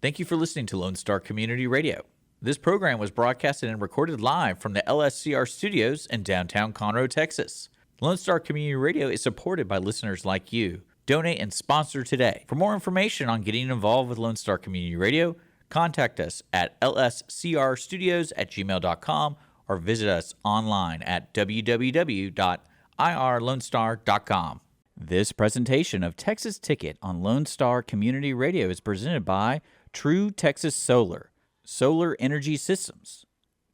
Thank you for listening to Lone Star Community Radio. This program was broadcasted and recorded live from the LSCR studios in downtown Conroe, Texas. Lone Star Community Radio is supported by listeners like you. Donate and sponsor today. For more information on getting involved with Lone Star Community Radio, contact us at lscrstudios@gmail.com or visit us online at www.irlonestar.com. This presentation of Texas Ticket on Lone Star Community Radio is presented by True Texas Solar, Solar Energy Systems.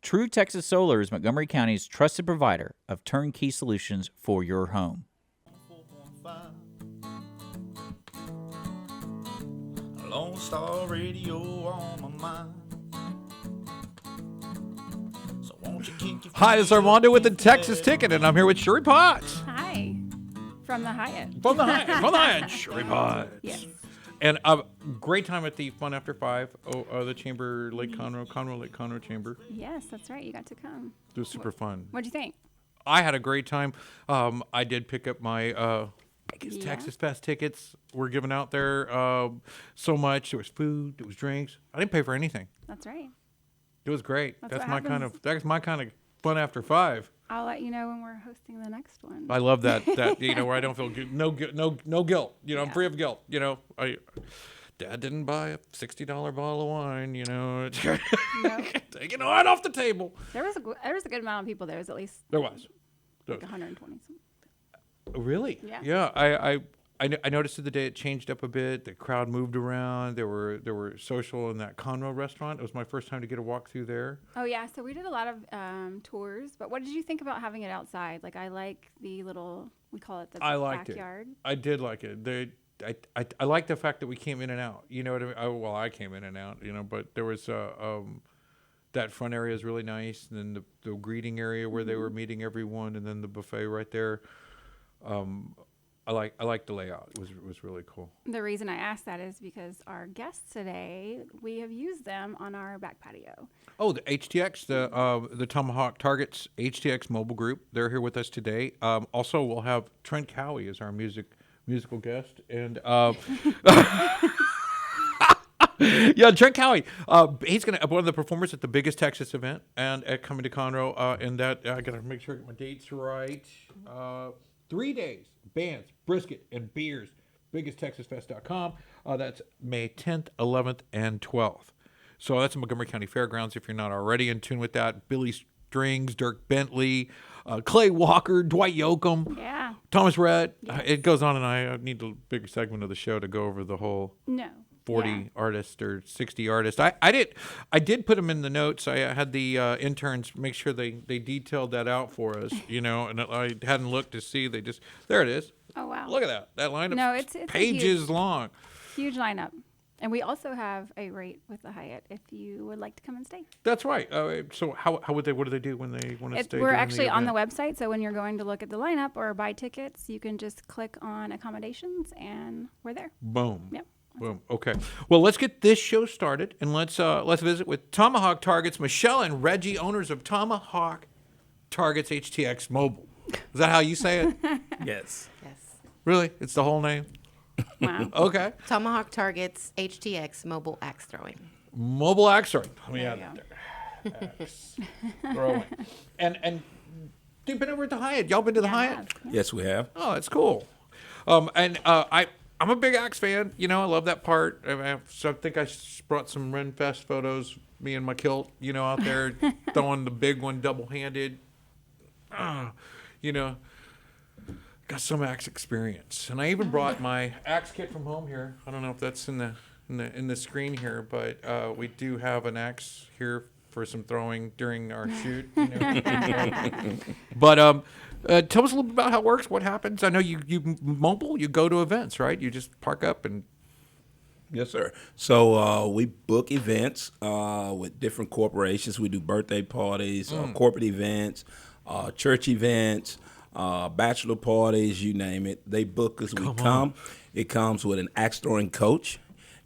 True Texas Solar is Montgomery County's trusted provider of turnkey solutions for your home. Lone Star Radio on my mind. So won't you kick your Hi, this is Armando with the Texas Ticket, and I'm here with Shurrie Potts. Hi, from the Hyatt. From the Hyatt, Shurrie Potts. Yes. And great time at the Fun After 5, the Chamber, Lake Conroe Lake Conroe Chamber. Yes, that's right. You got to come. It was super fun. What'd you think? I had a great time. I did pick up my biggest Texas Fest tickets. We're giving out there so much. There was food, there was drinks. I didn't pay for anything. That's right. It was great. That's my kind of Fun After 5. I'll let you know when we're hosting the next one. I love that where I don't feel no guilt. I'm free of guilt. Dad didn't buy a $60 bottle of wine. Nope. Taking it right off the table. There was a good amount of people. There was at least There was like 120 something. Really? Yeah. Yeah. I noticed the day it changed up a bit. The crowd moved around. There were social in that Conroe restaurant. It was my first time to get a walk through there. Oh yeah, so we did a lot of tours. But what did you think about having it outside? Like I like the little, we call it the backyard. I did like it. I like the fact that we came in and out. You know what I mean? I came in and out. But there was that front area is really nice. And then the greeting area where they were meeting everyone, and then the buffet right there. I like the layout. It was really cool. The reason I asked that is because our guests today, we have used them on our back patio. Oh, the HTX, the Tomahawk Targets HTX mobile group. They're here with us today. Also, we'll have Trent Cowie as our musical guest, and yeah, Trent Cowie. He's gonna one of the performers at the biggest Texas event and coming to Conroe. And that I gotta make sure I get my dates right. 3 days, bands, brisket, and beers. BiggestTexasFest.com. That's May 10th, 11th, and 12th. So that's Montgomery County Fairgrounds if you're not already in tune with that. Billy Strings, Dirk Bentley, Clay Walker, Dwight Yoakam, Thomas Rhett. Yes. It goes on, and I need a bigger segment of the show to go over the whole 40 artists or 60 artists. I did put them in the notes. I had the interns make sure they detailed that out for us, and I hadn't looked to see. There it is. Oh, wow. Look at that. That lineup. No, it's pages long. Huge lineup. And we also have a rate with the Hyatt if you would like to come and stay. That's right. So what do they do when they want to stay? We're actually on the website, so when you're going to look at the lineup or buy tickets, you can just click on accommodations, and we're there. Boom. Yep. Boom. Okay. Well, let's get this show started, and let's visit with Tomahawk Targets, Michelle and Reggie, owners of Tomahawk Targets HTX Mobile. Is that how you say it? Yes. Really? It's the whole name? Wow. Okay. Tomahawk Targets HTX Mobile Axe Throwing. Mobile axe throwing. There you go. Axe throwing. And you've been over at the Hyatt. Y'all been to the Hyatt? Yes, we have. Oh, that's cool. I'm a big Axe fan. I love that part. I think I brought some Renfest photos, me and my kilt, out there throwing the big one double-handed. Got some Axe experience. And I even brought my Axe kit from home here. I don't know if that's in the screen here, but we do have an Axe here for some throwing during our shoot. But tell us a little bit about how it works, what happens. I know you mobile, you go to events, right? You just park up and... Yes, sir. So we book events with different corporations. We do birthday parties, corporate events, church events, bachelor parties, you name it. They book us. We come. It comes with an axe throwing coach,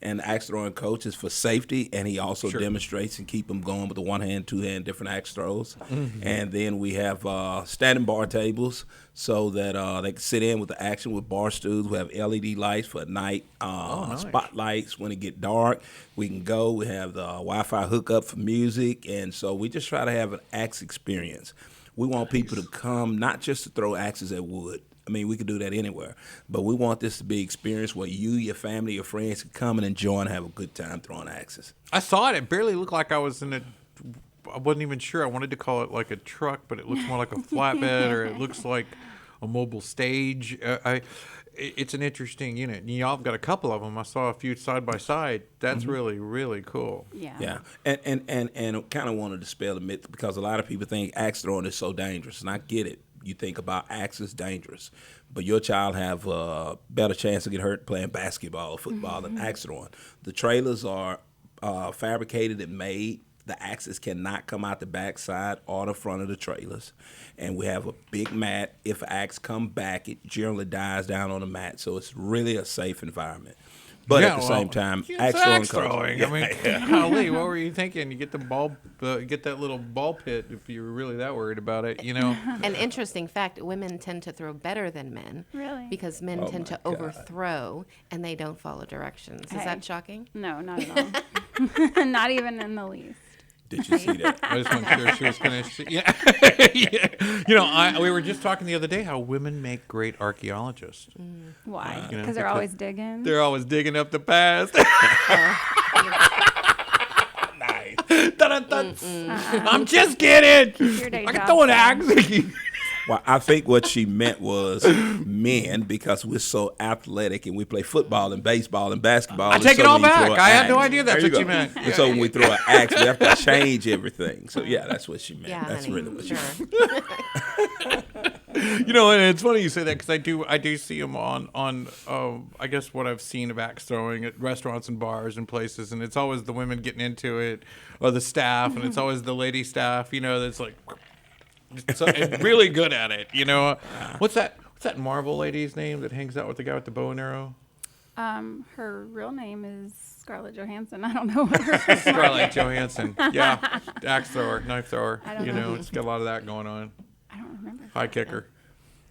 And the axe throwing coach is for safety, and he also demonstrates and keep them going with the one hand, two hand, different axe throws. And then we have standing bar tables so that they can sit in with the action with bar stools. We have LED lights for at night, spotlights when it get dark. We can go. We have the Wi-Fi hookup for music, and so we just try to have an axe experience. We want people to come not just to throw axes at wood. I mean, we could do that anywhere, but we want this to be an experience where you, your family, your friends can come and enjoy and have a good time throwing axes. I saw it. It barely looked like I was in a. I wasn't even sure. I wanted to call it like a truck, but it looks more like a flatbed, or it looks like a mobile stage. It's an interesting unit. Y'all have got a couple of them. I saw a few side by side. That's really, really cool. Yeah. And kind of want to dispel the myth because a lot of people think axe throwing is so dangerous, and I get it. You think about axes dangerous, but your child have a better chance to get hurt playing basketball or football than axe throwing. The trailers are fabricated and made. The axes cannot come out the backside or the front of the trailers. And we have a big mat. If an axe come back, it generally dies down on the mat. So it's really a safe environment. But at the same time, axe throwing. I mean, golly, what were you thinking? You get the ball, get that little ball pit if you were really that worried about it, you know. An interesting fact: women tend to throw better than men. Really? Because men tend to overthrow and they don't follow directions. Is that shocking? No, not at all. Not even in the least. Did you see that? I just wasn't sure she was going to. Yeah. Yeah. You know, we were just talking the other day how women make great archaeologists. Why? You know, Because they're always digging. They're always digging up the past. Nice. I'm just kidding. Your day I can job, throw an son. axe. Well, I think what she meant was men, because we're so athletic and we play football and baseball and basketball. I take it all back. I had no idea that's what you meant. And so when we throw an axe, we have to change everything. So, yeah, that's what she meant. Yeah, That's honey, really what she meant. You know, and it's funny you say that because I do see them on I guess what I've seen of axe throwing at restaurants and bars and places, and it's always the women getting into it or the staff, and it's always the lady staff, you know, that's like and really good at it, you know. What's that Marvel lady's name that hangs out with the guy with the bow and arrow? Her real name is Scarlett Johansson. I don't know what her Scarlett Johansson. Yeah, axe thrower, knife thrower. I don't You know. know, it's got a lot of that going on. I don't remember. High kicker.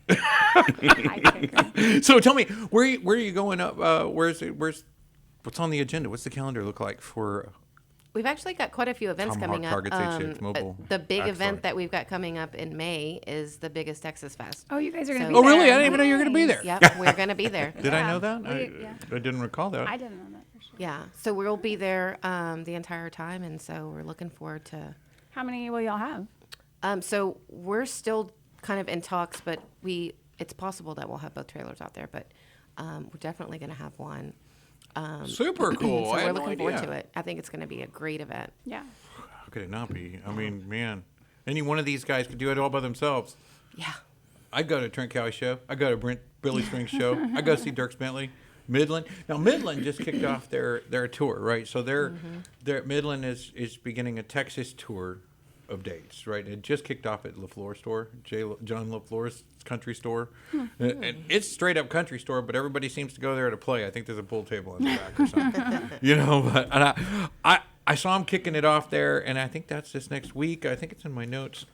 High kicker. So tell me, where are you going up? What's on the agenda? What's the calendar look like for? We've actually got quite a few events Tomahawk coming up. targets, HX mobile The big axe event throwing. that we've got coming up in May is the biggest Texas Fest. Oh, you guys are going to So- be Oh, there. really? I didn't even know you were going to be there. Yep, we're going to be there. Did I know that? Yeah. I didn't recall that. I didn't know that for sure. Yeah, so we'll be there the entire time, and so we're looking forward to. How many will y'all have? So we're still kind of in talks, but it's possible that we'll have both trailers out there, but we're definitely going to have one. Super cool. So I we're had no looking forward idea. to it. I think it's going to be a great event. Yeah. How could it not be? I mean, man, any one of these guys could do it all by themselves. Yeah. I'd go to Trent Cowie show. I'd go to Billy Springs show. I'd go see Dirks Bentley. Midland. Now Midland just kicked off their tour, right? So their Midland is beginning a Texas tour of dates, right? It just kicked off at LaFleur store, John LaFleur's country store. And it's straight up country store, but everybody seems to go there to play. I think there's a pool table in the back or something. You know, but and I saw him kicking it off there, and I think that's this next week. I think it's in my notes.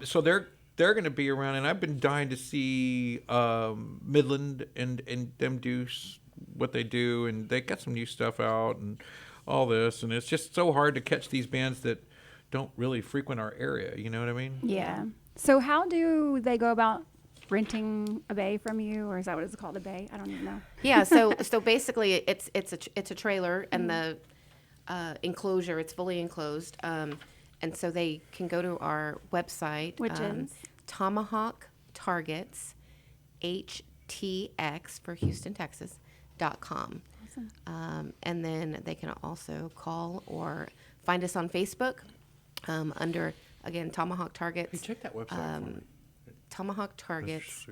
So they're going to be around, and I've been dying to see Midland and them do what they do, and they got some new stuff out and all this, and it's just so hard to catch these bands that don't really frequent our area. You know what I mean? Yeah. So how do they go about renting a bay from you, or is that what it's called, a bay? I don't even know. Yeah, so basically it's a trailer, and the enclosure, it's fully enclosed, and so they can go to our website, Which is? Tomahawk Targets HTX for Houston, Texas.com. Awesome. And then they can also call or find us on Facebook under, again, Tomahawk Targets. Hey, check that website for me. Tomahawk Targets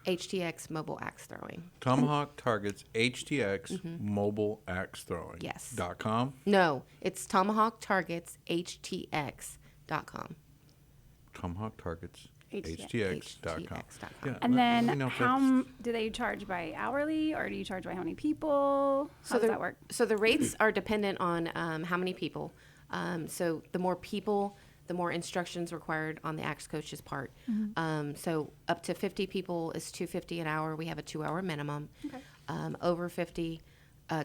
HTX Mobile Axe Throwing. Tomahawk Targets HTX Mobile Axe Throwing. Yes. .com. No, it's Tomahawk Targets HTX.com. Tomahawk Targets HTX.com. HTX.com. Yeah, And then let me know if how do they charge by hourly, or do you charge by how many people? How does that work? So the rates are dependent on how many people. So the more people, the more instructions required on the axe coach's part. So up to 50 people is $250 an hour. We have a 2-hour minimum. Okay. Over 50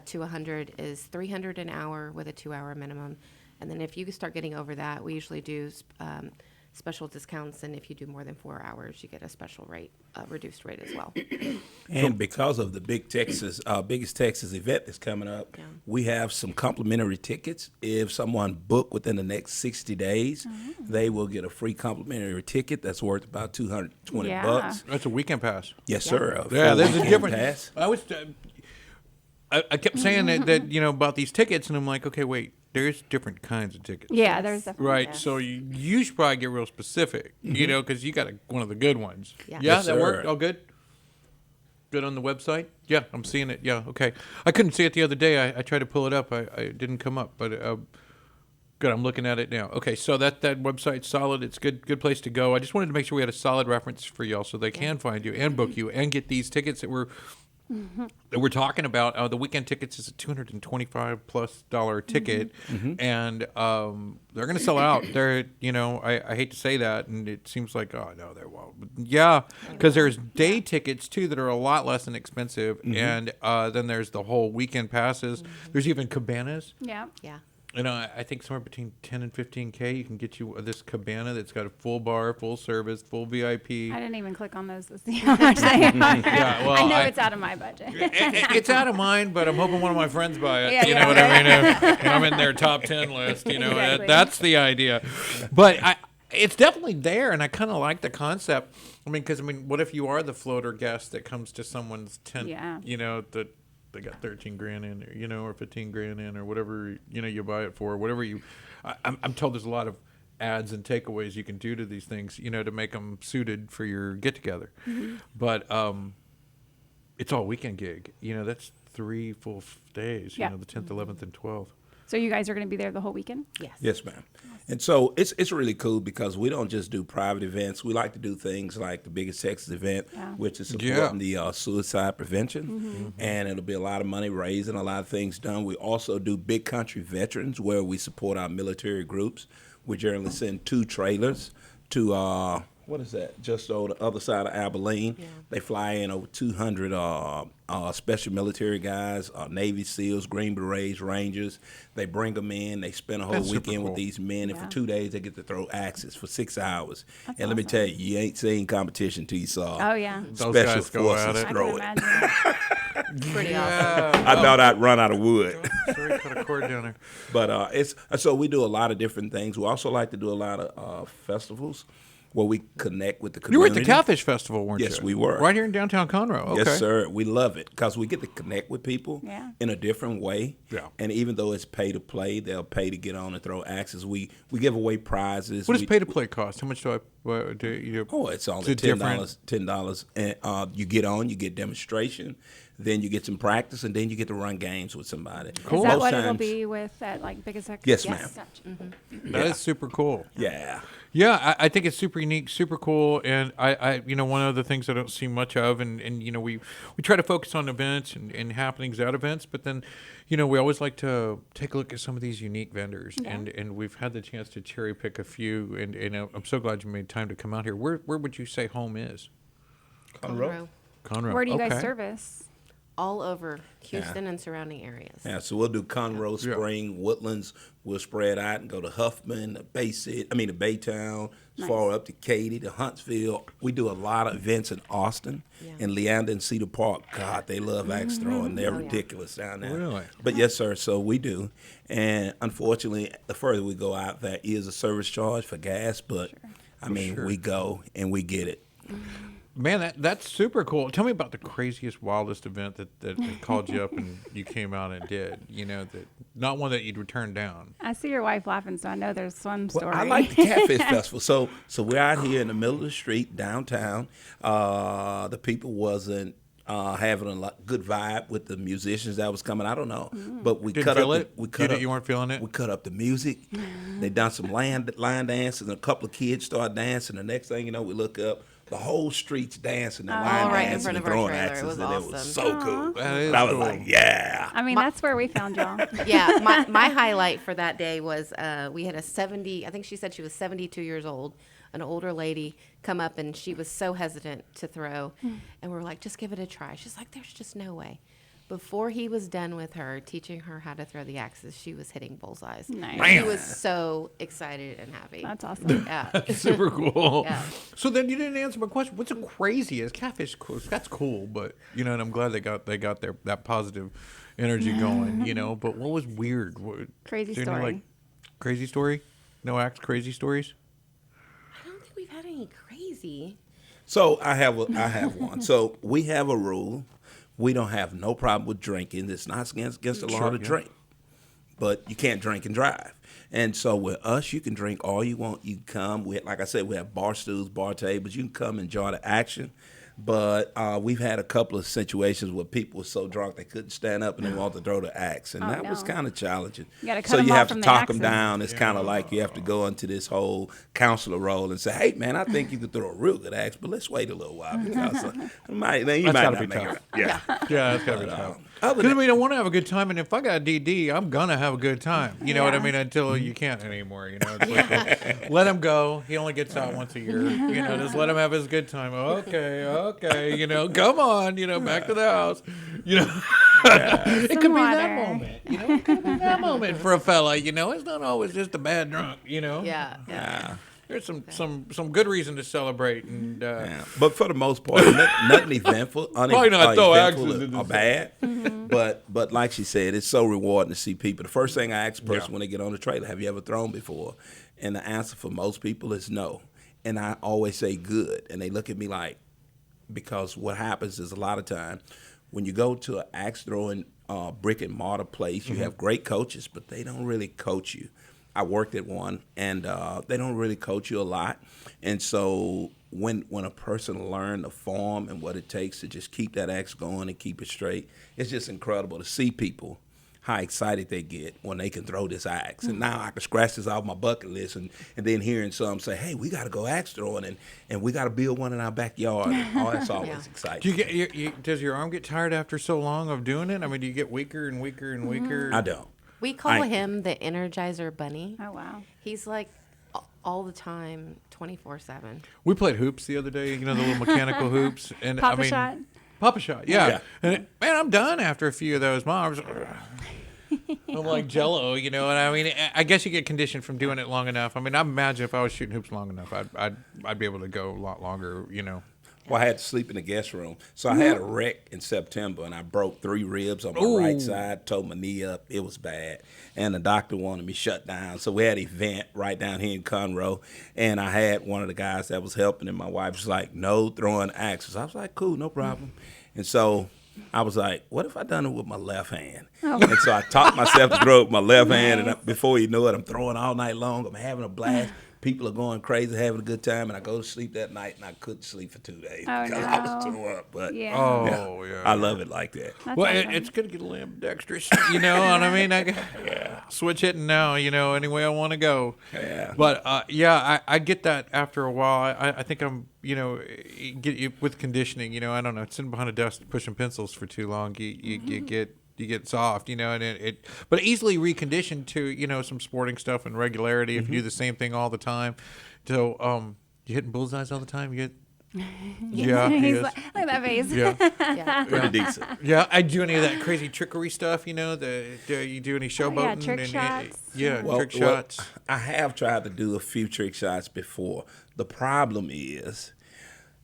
to 100 is $300 an hour with a 2-hour minimum. And then if you start getting over that, we usually do special discounts, and if you do more than 4 hours, you get a special rate, reduced rate as well. And because of the biggest Texas event that's coming up, we have some complimentary tickets. If someone book within the next 60 days, they will get a free complimentary ticket that's worth about $220 Yeah. bucks. That's a weekend pass. Yes, sir. Yeah, there's a full difference. pass. I kept saying that about these tickets, and I'm like, okay, wait, there's different kinds of tickets. Yeah, there's definitely. Right, Yes. so you should probably get real specific, because you got one of the good ones. Yeah. Yes, that sir. worked. Oh, good. Good on the website. Yeah, I'm seeing it. Yeah, okay. I couldn't see it the other day. I tried to pull it up. I didn't come up, but good. I'm looking at it now. Okay, so that website's solid. It's good place to go. I just wanted to make sure we had a solid reference for y'all, so they can find you and book you and get these tickets that we're talking about. The weekend tickets is a $225+ ticket, and they're going to sell out. They're, I hate to say that, and it seems like, oh no, they won't. But yeah, because there's day tickets too that are a lot less inexpensive, and then there's the whole weekend passes. There's even cabanas. Yeah. Yeah. I think somewhere between 10 and 15K, you can get you this cabana that's got a full bar, full service, full VIP. I didn't even click on those to see how much they are. Yeah, well, I know it's out of my budget. It's out of mine, but I'm hoping one of my friends buy it. Yeah, you yeah, know what I mean? And I'm in their top 10 list. Exactly. That's the idea. But it's definitely there, and I kind of like the concept. Because what if you are the floater guest that comes to someone's tent? Yeah. That they got 13 grand in there, or 15 grand in, or whatever you buy it for, whatever you. I'm told there's a lot of ads and takeaways you can do to these things, to make them suited for your get together. But it's all weekend gig. That's 3 full days. Yeah. The 10th, 11th, and 12th. So you guys are going to be there the whole weekend? Yes. Yes, ma'am. And so it's really cool because we don't just do private events. We like to do things like the biggest Texas event, which is supporting the suicide prevention. And it'll be a lot of money raised and a lot of things done. We also do big country veterans where we support our military groups. We generally send 2 trailers to what is that? Just on the other side of Abilene. Yeah. They fly in over 200 special military guys, Navy SEALs, Green Berets, Rangers. They bring them in. They spend a whole weekend with these men, and for 2 days they get to throw axes for 6 hours. That's and let me tell you, you ain't seen competition till you saw Oh, yeah. Those special guys go at forces it. I throw can it. imagine. Pretty awesome. I thought I'd run out of wood. Sorry, cut a cord down there. But so we do a lot of different things. We also like to do a lot of festivals where we connect with the community. You were at the Catfish Festival, weren't you? Yes, we were. Right here in downtown Conroe. Okay. Yes, sir. We love it because we get to connect with people in a different way. Yeah. And even though it's pay to play, they'll pay to get on and throw axes. We give away prizes. What does pay to play cost? How much do you? Oh, it's only $10. And you get on, you get demonstration, then you get some practice, and then you get to run games with somebody. Is that what it'll be with at Biggest Texas? Yes, ma'am. Gotcha. That is super cool. Yeah. Yeah, I think it's super unique, super cool, and I one of the things I don't see much of, and we try to focus on events and happenings at events, but then, we always like to take a look at some of these unique vendors, and we've had the chance to cherry pick a few, and I'm so glad you made time to come out here. Where would you say home is? Conroe. Conroe. Where do you guys Okay. service? All over Houston and surrounding areas. Yeah, so we'll do Conroe, Spring, Woodlands. We'll spread out and go to Huffman, the Baytown, as far up to Katy, to Huntsville. We do a lot of events in Austin and Leander and Cedar Park. God, they love axe throwing. They're ridiculous down there. Really? But yes, sir, so we do. And unfortunately, the further we go out, there is a service charge for gas, but we go and we get it. Man, that's super cool. Tell me about the craziest, wildest event that called you up and you came out and did. That not one that you'd turn down. I see your wife laughing, so I know there's some story. Well, I like the Catfish Festival. So we're out here in the middle of the street downtown. The people wasn't having a good vibe with the musicians that was coming. I don't know, but we Didn't cut feel up. it? We cut up. You weren't feeling it? We cut up the music. They done some line dances, and a couple of kids started dancing. The next thing you know, we look up. The whole street's dancing and line right in dancing front and of our throwing trailer. It axes, was and it was awesome. so cool. That is And I was cool. like, yeah. I mean, that's where we found y'all. Yeah, my highlight for that day was we had a 70, I think she said she was 72 years old, an older lady come up, and she was so hesitant to throw. And we were like, just give it a try. She's like, there's just no way. Before he was done with her, teaching her how to throw the axes, she was hitting bullseyes. Nice. She was so excited and happy. That's awesome. Yeah. Super cool. Yeah. So then you didn't answer my question. What's the craziest catfish? That's cool, but and I'm glad they got that positive energy going. But what was weird? Crazy is there story. Any, crazy story? No crazy stories. I don't think we've had any crazy. So I have one. So we have a rule. We don't have no problem with drinking. It's not against the law to drink, but you can't drink and drive. And so with us, you can drink all you want. You can come. Like I said, we have bar stools, bar tables. You can come enjoy the action. But we've had a couple of situations where people were so drunk they couldn't stand up and they wanted to throw the axe, and that was kind of challenging. You gotta cut so them you off have to from the talk them axes. down. It's kind of like you have to go into this whole counselor role and say, "Hey, man, I think you could throw a real good axe, but let's wait a little while because you might That's not gotta be make tough. it." Yeah. Yeah, that's gotta be tough. Other Because than, I want to have a good time, and if I got DD, I'm gonna have a good time. You know what I mean? Until you can't anymore. It's like, let him go. He only gets out once a year. Just let him have his good time. Okay. Come on. Back to the house. It could be that water. moment. It could be that moment for a fella. It's not always just a bad drunk. Yeah. There's some good reason to celebrate, and yeah. But for the most part, nothing eventful, Probably not throw axes uneventful into or bad. But like she said, it's so rewarding to see people. The first thing I ask a person when they get on the trailer, have you ever thrown before? And the answer for most people is no. And I always say good. And they look at me like, because what happens is a lot of time when you go to an axe throwing brick and mortar place, you have great coaches, but they don't really coach you. I worked at one, and they don't really coach you a lot. And so when a person learns the form and what it takes to just keep that axe going and keep it straight, it's just incredible to see people, how excited they get when they can throw this axe. And now I can scratch this off my bucket list, and then hearing some say, hey, we got to go axe throwing, and we got to build one in our backyard. That's always exciting. do you get does your arm get tired after so long of doing it? I mean, do you get weaker and weaker and weaker? I don't. We call him the Energizer Bunny. Oh, wow. He's like all the time, 24/7. We played hoops the other day, the little mechanical hoops. And Papa shot? Papa shot, yeah. And man, I'm done after a few of those. I'm like Jello, and I mean, I guess you get conditioned from doing it long enough. I mean, I imagine if I was shooting hoops long enough, I'd be able to go a lot longer, Well, I had to sleep in the guest room. So I had a wreck in September, and I broke 3 ribs on my right side, tore my knee up. It was bad. And the doctor wanted me shut down. So we had an event right down here in Conroe, and I had one of the guys that was helping, and my wife was like, no throwing axes. I was like, cool, no problem. And so I was like, what if I done it with my left hand? And so I taught myself to throw it with my left hand, and before you know it, I'm throwing all night long. I'm having a blast. People are going crazy, having a good time, and I go to sleep that night, and I couldn't sleep for 2 days because I was tore up. But Yeah. I love it like that. That's Well, awesome. it's good to get a little ambidextrous, what I mean? I switch hitting now, any way I want to go. Yeah. But, I get that after a while. I think I'm, with conditioning, I don't know, sitting behind a desk pushing pencils for too long, you get soft, and but easily reconditioned to, some sporting stuff and regularity if you do the same thing all the time. So, you hitting bullseyes all the time? You get... Yeah, he He's is. like, look at that face. Yeah. Pretty decent. Yeah, I do any of that crazy trickery stuff, you do any showboating? trick shots. Trick shots. I have tried to do a few trick shots before. The problem is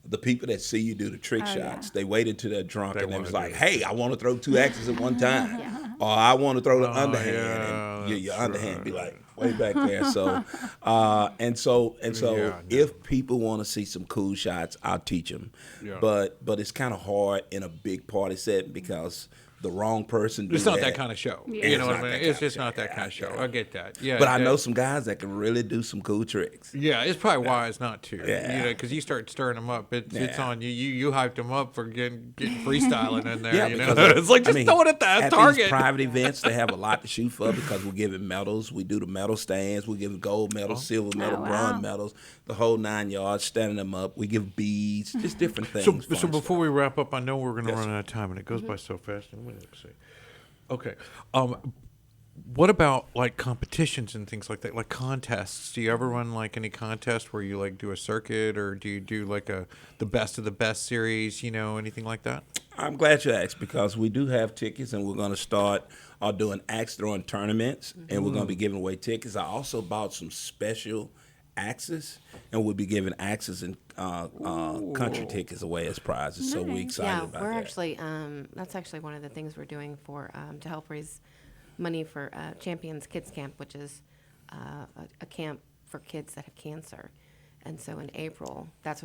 the people that see you do the trick shots, they wait until they're drunk and they was like, hey, I want to throw 2 axes at one time. Or I want to throw the underhand. And your underhand be like way back there. So, if people want to see some cool shots, I'll teach them. Yeah. But it's kind of hard in a big party setting because the wrong person do It's not that kind of show. Yeah. You know It's what I not mean? that It's kind just of not show. that kind of Yeah, show. yeah. I get that. Yeah. But I know some guys that can really do some cool tricks. Yeah, it's probably wise not to. Yeah. You know, because you start stirring them up. It's Yeah. on you. You hyped them up for getting freestyling in there. Yeah, you know? because It's like just throw it at that at target. these private events, they have a lot to shoot for because we're giving medals. We do the medal stands. We give gold medals, silver medal, Oh, wow. bronze medals, the whole 9 yards, standing them up. We give beads, just different things. So fun before stuff. we wrap up, I know we're going to Yes. run out of time, and it goes by so fast. Let's see. Okay. What about like competitions and things like that, like contests? Do you ever run like any contest where you like do a circuit, or do you do like the best of the best series? You know, anything like that? I'm glad you asked because we do have tickets, and we're going to start doing axe throwing tournaments, and we're going to be giving away tickets. I also bought some special axes, and we'll be giving axes and country tickets away as prizes. So we're excited Yeah, about we're that. actually that's actually one of the things we're doing for to help raise money for Champions Kids Camp, which is a camp for kids that have cancer. And so in April, that's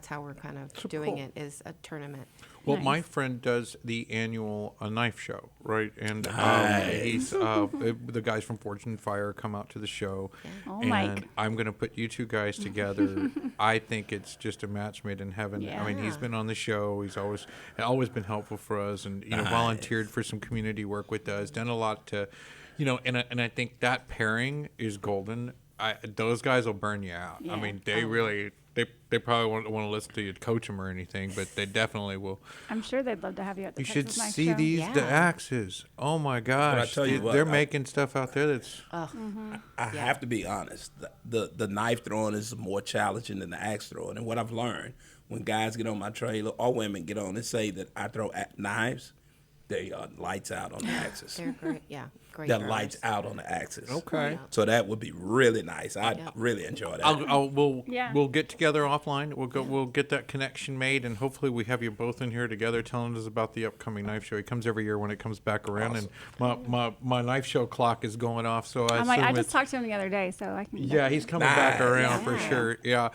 how we're kind of doing cool. it, is a tournament. Well, Nice. my friend does the annual knife show, right? And Nice. he's the guys from Fortune Fire come out to the show, Oh, and Mike. I'm going to put you two guys together. I think it's just a match made in heaven. I mean, he's Yeah. been on the show. He's always been helpful for us, and volunteered for some community work with us. Done a lot to, and I think that pairing is golden. Those guys will burn you out. Yeah. I mean, they really. They probably won't want to listen to you coach them or anything, but they definitely will. I'm sure they'd love to have you at the You should Texas Knife see Show. the Yeah. axes. Oh my gosh! tell you what, they're making stuff out there that's. I have to be honest. The knife throwing is more challenging than the axe throwing. And what I've learned, when guys get on my trailer, or women get on and say that I throw knives, they are lights out on the axes. They're great, great. They're throwers. lights out on the axes. Okay. So that would be really nice. I'd Yeah. really enjoy that. We'll get together offline. We'll get that connection made, and hopefully we have you both in here together telling us about the upcoming knife show. He comes every year when it comes back around, and my knife show clock is going off. So I I assume just talked to him the other day, so I can. Yeah, he's coming back Nice. around for Yeah. sure. Yeah,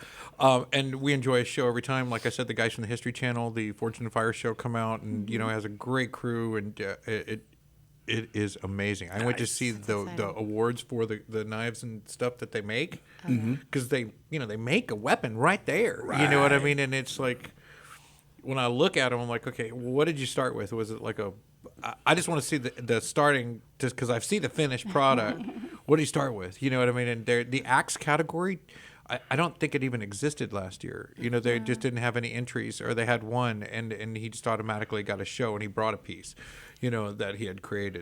and we enjoy his show every time. Like I said, the guys from the History Channel, the Fortune Fire show, come out, and has a great crew, and it is amazing. I went to see the exciting. awards for the knives and stuff that they make, because they make a weapon right there. You know what I mean? And it's like, when I look at them, I'm like, okay, what did you start with? Was it like I just want to see the starting, just because I've seen the finished product. What do you start with? You know what I mean? And the axe category, I don't think it even existed last year. They just didn't have any entries, or they had one, and he just automatically got a show, and he brought a piece, that he had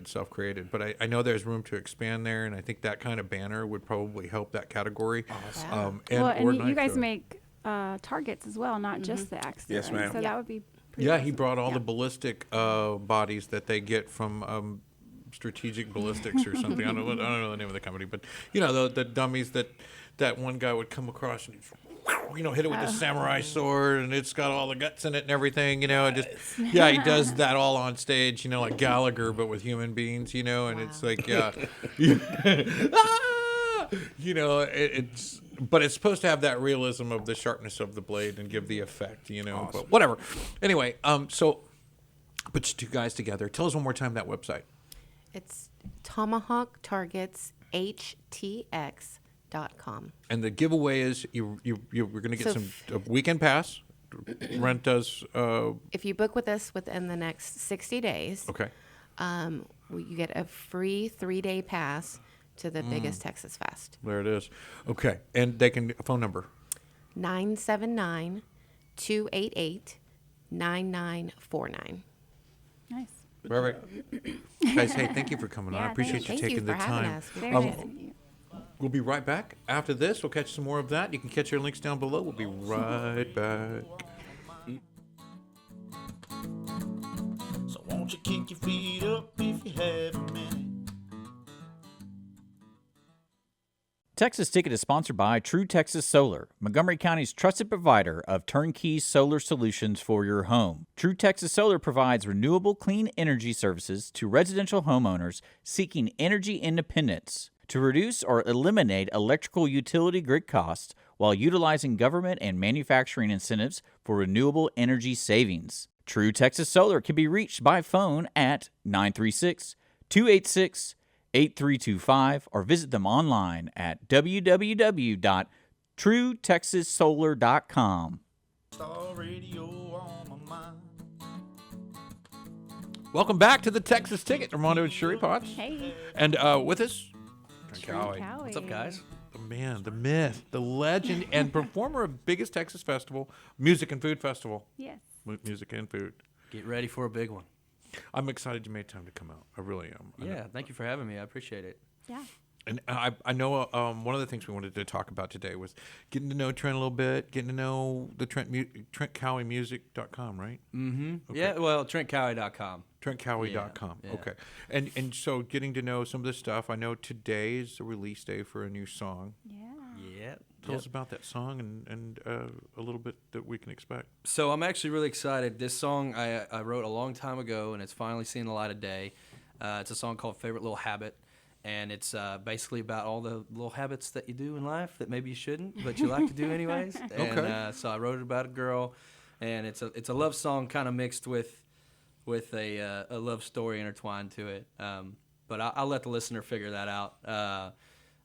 self-created. But I know there's room to expand there, and I think that kind of banner would probably help that category. Awesome. Or you knife guys show. make targets as well, not just the axe. Yes, throwing, ma'am. So Yeah. that would be. Pretty Yeah, awesome. he brought all the ballistic bodies that they get from Strategic Ballistics or something. I don't know the name of the company, but the dummies that one guy would come across and hit it with the samurai sword, and it's got all the guts in it and everything. He does that all on stage. Like Gallagher, but with human beings. And it's like it's. But it's supposed to have that realism of the sharpness of the blade and give the effect, Awesome. But whatever. Anyway, so put you two guys together. Tell us one more time that website. It's Tomahawk Targets HTX.com. And the giveaway is we're going to get So a weekend pass. Rent does. If you book with us within the next 60 days, Okay. you get a free 3-day pass to the biggest Texas Fest. There it is. Okay. And they can phone number. 979-288-9949. Nice. Perfect. Guys, hey, thank you for coming on. I Yeah, appreciate thank you you taking the for having time. us. Very Um, nice of you. We'll be right back. After this, we'll catch some more of that. You can catch our links down below. We'll be right back. So won't you kick your feet up if you have a minute? Texas Ticket is sponsored by True Texas Solar, Montgomery County's trusted provider of turnkey solar solutions for your home. True Texas Solar provides renewable clean energy services to residential homeowners seeking energy independence to reduce or eliminate electrical utility grid costs while utilizing government and manufacturing incentives for renewable energy savings. True Texas Solar can be reached by phone at 936-286-8325 or visit them online at www.truetexassolar.com. Star radio on my mind. Welcome back to the Texas Ticket. Armando and Shurrie Potts. Hey. And with us, Trent Cowie. What's up, guys? The man, the myth, the legend, and performer of biggest Texas festival, Music and Food Festival. Yes. Music and food. Get ready for a big one. I'm excited you made time to come out. I really am. Yeah, thank you for having me. I appreciate it. Yeah. And I know one of the things we wanted to talk about today was getting to know Trent a little bit, getting to know the TrentCowiemusic.com, right? Mm-hmm. Okay. Yeah, well, TrentCowie.com. TrentCowie.com. Yeah. Okay. And so getting to know some of the stuff. I know today is the release day for a new song. Yeah. Yeah. Tell us about that song and a little bit that we can expect. So I'm actually really excited. This song I wrote a long time ago, and it's finally seen the light of day. It's a song called Favorite Little Habit. And it's basically about all the little habits that you do in life that maybe you shouldn't, but you like to do anyways. And so I wrote it about a girl, and it's a love song kind of mixed with a love story intertwined to it. But I'll let the listener figure that out.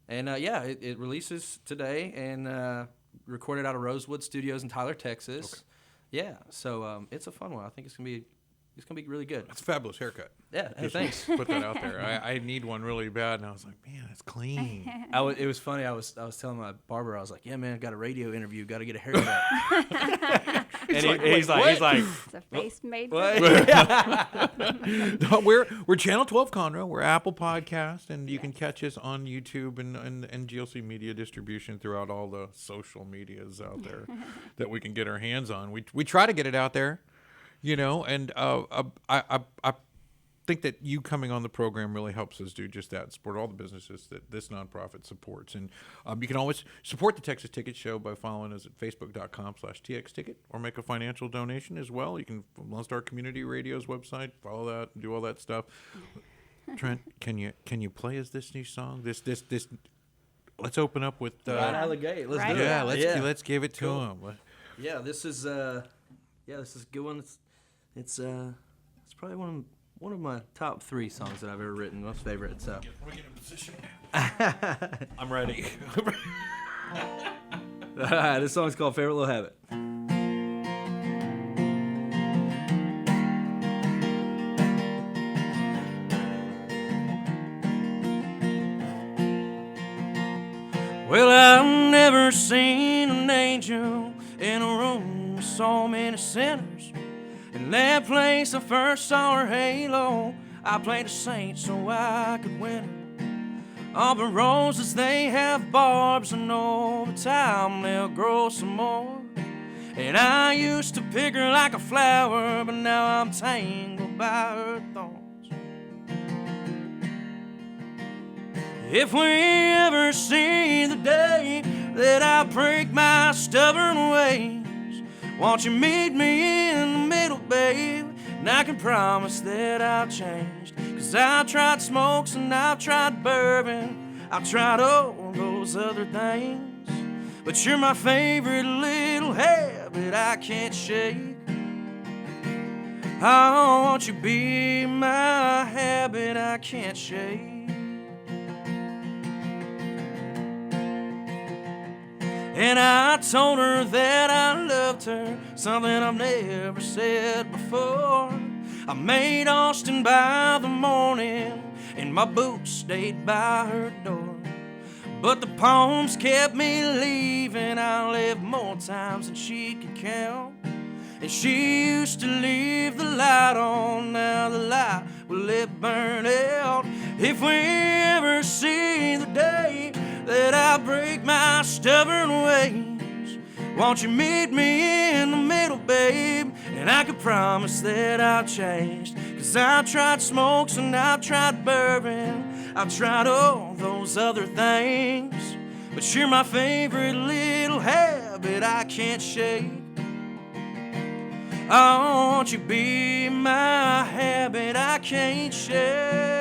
It releases today and recorded out of Rosewood Studios in Tyler, Texas. Okay. Yeah, so it's a fun one. I think it's gonna be really good. That's a fabulous haircut. Yeah, hey, Just thanks. Put that out there. I need one really bad, and I was like, man, it's clean. It was funny. I was telling my barber, I was like, yeah, man, I got a radio interview. Got to get a haircut. And he's like, It's a face made for what? No, we're Channel 12 Conroe. We're Apple Podcast, and you can catch us on YouTube and GLC Media Distribution throughout all the social medias out there that we can get our hands on. We try to get it out there, and I think that you coming on the program really helps us do just that, support all the businesses that this nonprofit supports. And you can always support the Texas Ticket Show by following us at facebook.com/txticket or make a financial donation as well. You can Lone Star Community Radio's website, follow that, and do all that stuff. Trent, can you play us this new song? This let's open up with Right out of the gate. Let's Right. do it. yeah, let's give it to Cool. him. Yeah, this is a good one. It's probably one of my top 3 songs that I've ever written. Most favorite. So. I'm ready. All right, this song's called Favorite Little Habit. Well, I've never seen an angel in a room with so many sinners. In that place I first saw her halo, I played a saint so I could win it. All but roses, they have barbs, and over time they'll grow some more. And I used to pick her like a flower, but now I'm tangled by her thorns. If we ever see the day that I break my stubborn ways, won't you meet me in the middle, babe? And I can promise that I'll change. 'Cause I've tried smokes and I've tried bourbon, I've tried all those other things, but you're my favorite little habit I can't shake. Oh, won't you be my habit I can't shake? And I told her that I loved her, something I've never said before. I made Austin by the morning, and my boots stayed by her door. But the poems kept me leaving. I left more times than she could count. And she used to leave the light on, now the light will let burn out. If we ever see the day that I break my stubborn ways, won't you meet me in the middle, babe? And I can promise that I'll change. 'Cause I've tried smokes and I've tried bourbon, I've tried all those other things, but you're my favorite little habit I can't shake. Oh, won't you be my habit I can't shake?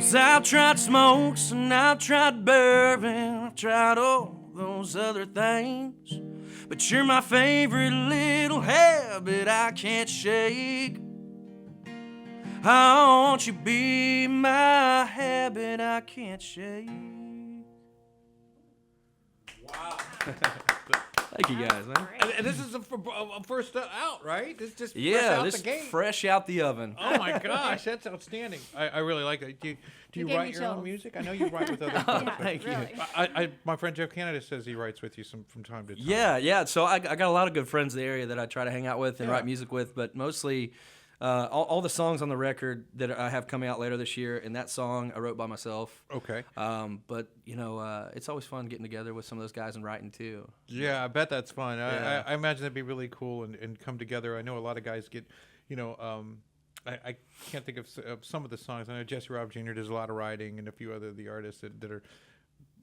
'Cause I've tried smokes and I've tried bourbon, I've tried all those other things, but you're my favorite little habit I can't shake. I want you to be my habit I can't shake. Wow. Thank you guys, man. And this is a first out, right? This is just fresh Yeah, out this the gate. fresh out the oven. Oh my gosh, that's outstanding. I really like that. Do you gave write me your own chills. music? I know you write with other folks. but Thank you. Really. my friend Joe Canada says he writes with you from time to time. Yeah. So I got a lot of good friends in the area that I try to hang out with and Yeah. write music with, but mostly all the songs on the record that I have coming out later this year, and that song I wrote by myself. Okay. But it's always fun getting together with some of those guys and writing too. Yeah, I bet that's fun. Yeah. I imagine that'd be really cool and come together. I know a lot of guys get, I can't think of some of the songs. I know Jesse Robb Jr. does a lot of writing, and a few other the artists that are,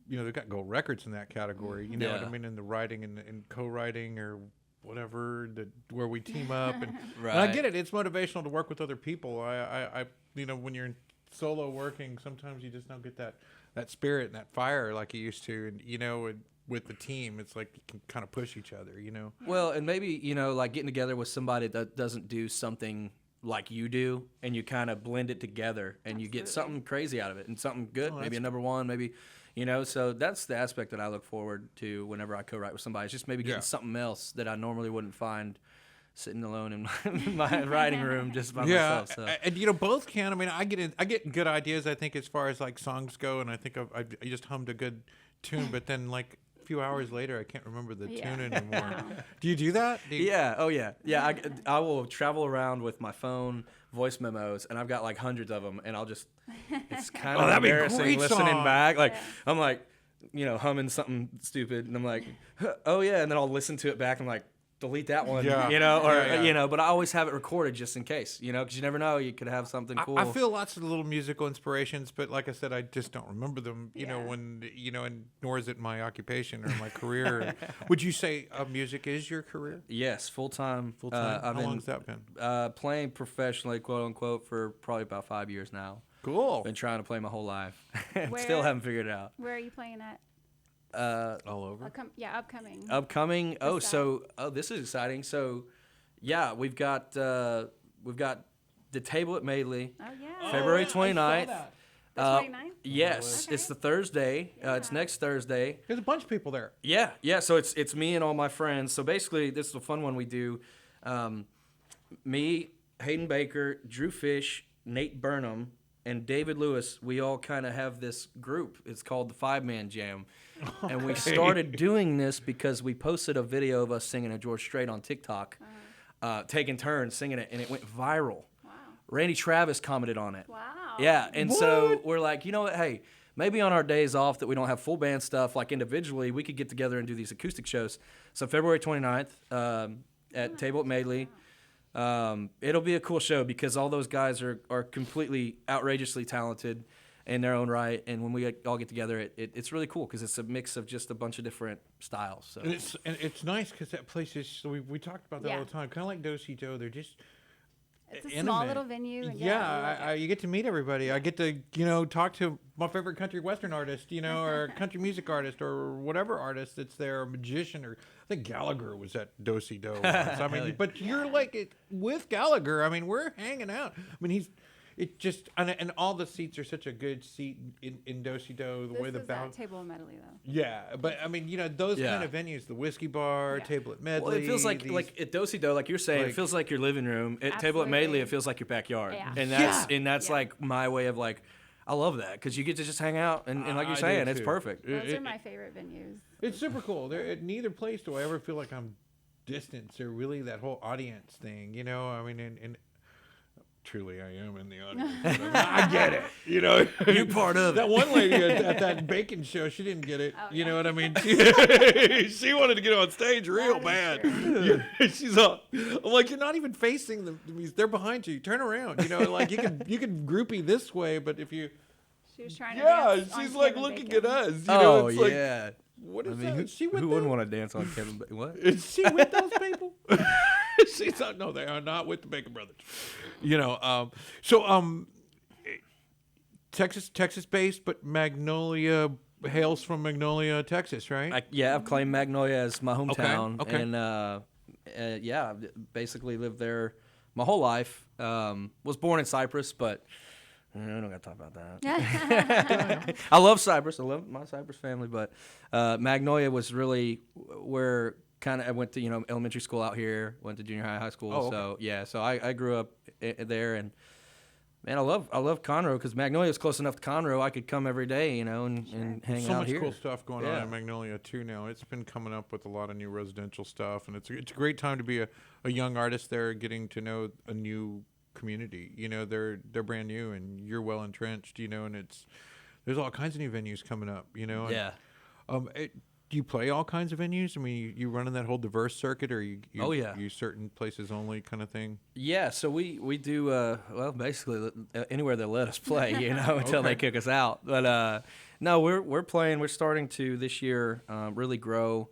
they've got gold records in that category. You know what I Yeah. mean? In the writing and co-writing or whatever, where we team up. And, Right. and I get it. It's motivational to work with other people. I when you're solo working, sometimes you just don't get that spirit and that fire like you used to. And, with the team, it's like you can kind of push each other, Well, and maybe, like getting together with somebody that doesn't do something like you do, and you kind of blend it together, and you get something crazy out of it, and something good, maybe a number one, maybe, so that's the aspect that I look forward to whenever I co-write with somebody. It's just maybe getting something else that I normally wouldn't find sitting alone in my writing room just by myself. So. And both can. I mean, I get good ideas. I think as far as like songs go, and I think I just hummed a good tune, but then like a few hours later, I can't remember the tune anymore. Do you do that? Yeah. Oh yeah. Yeah. I will travel around with my phone voice memos, and I've got like hundreds of them, and I'll just it's kind of that'd be a embarrassing great listening song. back. Like I'm like humming something stupid, and I'm like, oh yeah, and then I'll listen to it back, and I'm like, delete that one, Yeah. but I always have it recorded just in case, because you never know, you could have something cool. I feel lots of little musical inspirations, but like I said, I just don't remember them. And nor is it my occupation or my career. Would you say music is your career? Yes, full time. How long's that been? Playing professionally, quote unquote, for probably about 5 years now. Cool. Been trying to play my whole life, and Where- still haven't figured it out. Where are you playing at? All over. Upcoming. Upcoming. What's This is exciting. So, yeah, we've got the table at Madeley, Oh yeah. February 29th. The 29th? Yes, Okay. it's the Thursday. It's next Thursday. There's a bunch of people there. Yeah. So it's me and all my friends. So basically, this is a fun one we do. Me, Hayden Baker, Drew Fish, Nate Burnham, and David Lewis. We all kind of have this group. It's called the 5-Man Jam. And we started doing this because we posted a video of us singing a George Strait on TikTok, taking turns singing it, and it went viral. Wow. Randy Travis commented on it. Wow. Yeah, and so we're like, you know what, hey, maybe on our days off that we don't have full band stuff, like individually, we could get together and do these acoustic shows. So February 29th at Table at Madeley. It'll be a cool show because all those guys are completely outrageously talented in their own right, and when we all get together, it's really cool because it's a mix of just a bunch of different styles. So And it's nice because that place is. We talked about that all the time. Kind of like Do-Si Do. They're just. It's a intimate. small little venue. And You get to meet everybody. I get to talk to my favorite country western artist, or country music artist, or whatever artist that's there, or magician, or I think Gallagher was at Do-Si Do. I mean, but you're like with Gallagher. I mean, we're hanging out. I mean, and all the seats are such a good seat in Do-Si Do. The way the balance. Table of Medley though. Yeah, but I mean, those kind of venues, the Whiskey Bar, Table at Medley. Well, it feels like at Do-Si Do, like you're saying, it feels like your living room. At Table at Madeley, it feels like your backyard. Yeah. And that's like my way of like, I love that because you get to just hang out and like you're I saying, do it's too. perfect. Those are my favorite venues. It's super cool. At neither place do I ever feel like I'm distanced or really that whole audience thing. I mean, and truly I am in the audience. But I get it. You're part of That one lady at that bacon show, she didn't get it. Oh, You yeah. know what I mean? She wanted to get on stage real That bad. is Yeah, she's all. I'm like, you're not even facing them. They're behind you. Turn around. Like you can groupie this way, but if you. She was trying to Yeah, dance on she's like Kevin looking Bacon. at us. Oh it's like, yeah. what I is mean, that? Is she with who them? wouldn't want to dance on Kevin? What? Is she with those people? She's not. No, they are not with the Bacon Brothers. Texas based, but Magnolia hails from Magnolia, Texas, right? I've claimed Magnolia as my hometown, Okay. and basically lived there my whole life. Was born in Cyprus, but I don't got to talk about that. I love Cyprus. I love my Cyprus family, but Magnolia was really where I went to elementary school out here, went to junior high school. Oh, okay. So I grew up there, and man, I love Conroe because Magnolia is close enough to Conroe. I could come every day, and hang so out much here. cool stuff going on in Magnolia too now. It's been coming up with a lot of new residential stuff, and it's a great time to be a young artist there, getting to know a new community. They're brand new, and you're well entrenched. And there's all kinds of new venues coming up. Do you play all kinds of venues? I mean, you running that whole diverse circuit, or you certain places only kind of thing? Yeah, so we do basically anywhere they let us play, until they kick us out. But no, we're playing. We're starting to this year really grow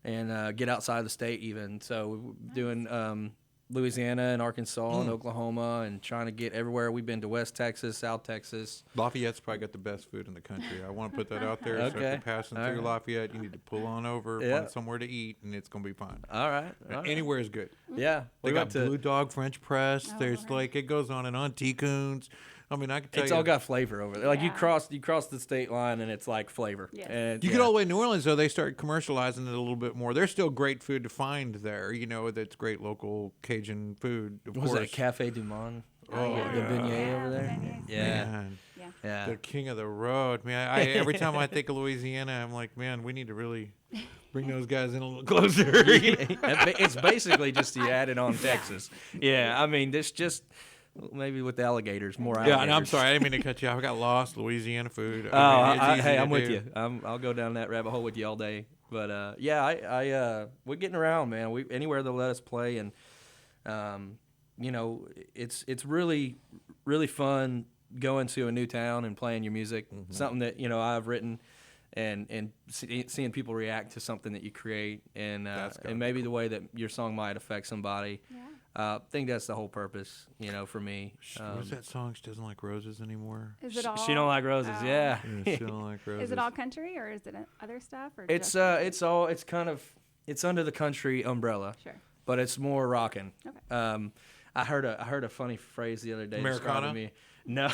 and get outside the state even. So we're doing Louisiana and Arkansas and Oklahoma, and trying to get everywhere. We've been to West Texas, South Texas. Lafayette's probably got the best food in the country. I want to put that out there. So if Okay. you're passing All through right. Lafayette, you need to pull on over, Yeah. find somewhere to eat, and it's going to be fine. All right. Anywhere is good. Yeah. They We got went to. Blue Dog French press. Oh, There's right. it goes on and on. T-Coons. I mean, I can tell It's you. all got flavor over there. Like you Yeah. cross the state line, and it's like flavor. Yes. And, You get all the way to New Orleans, though, they start commercializing it a little bit more. There's still great food to find there. That's great local Cajun food. Of Was course. that Cafe Du Monde? Oh, yeah. The beignet Yeah, over there. beignets. Yeah. Man, Yeah. the king of the road. Man, every time I think of Louisiana, I'm like, man, we need to really bring those guys in a little closer. It's basically just you added on Texas. Yeah, I mean, this just maybe with the alligators, more alligators. Yeah, and I'm sorry, I didn't mean to cut you off. I got lost. Louisiana food. Oh, It's easy to I'm with do. you. I'll go down that rabbit hole with you all day. But we're getting around, man. We anywhere they'll let us play, and it's really really fun going to a new town and playing your music. Something that I've written, and seeing people react to something that you create, and maybe the way that your song might affect somebody. Yeah. I think that's the whole purpose, for me. What's that song? She doesn't like roses anymore. Is it all? She don't like roses, Oh. yeah. Yeah, she don't like roses. Is it all country or is it other stuff? Or It's just it's under the country umbrella, Sure. but it's more rocking. Okay. I heard a funny phrase the other day Americana? describing me. No,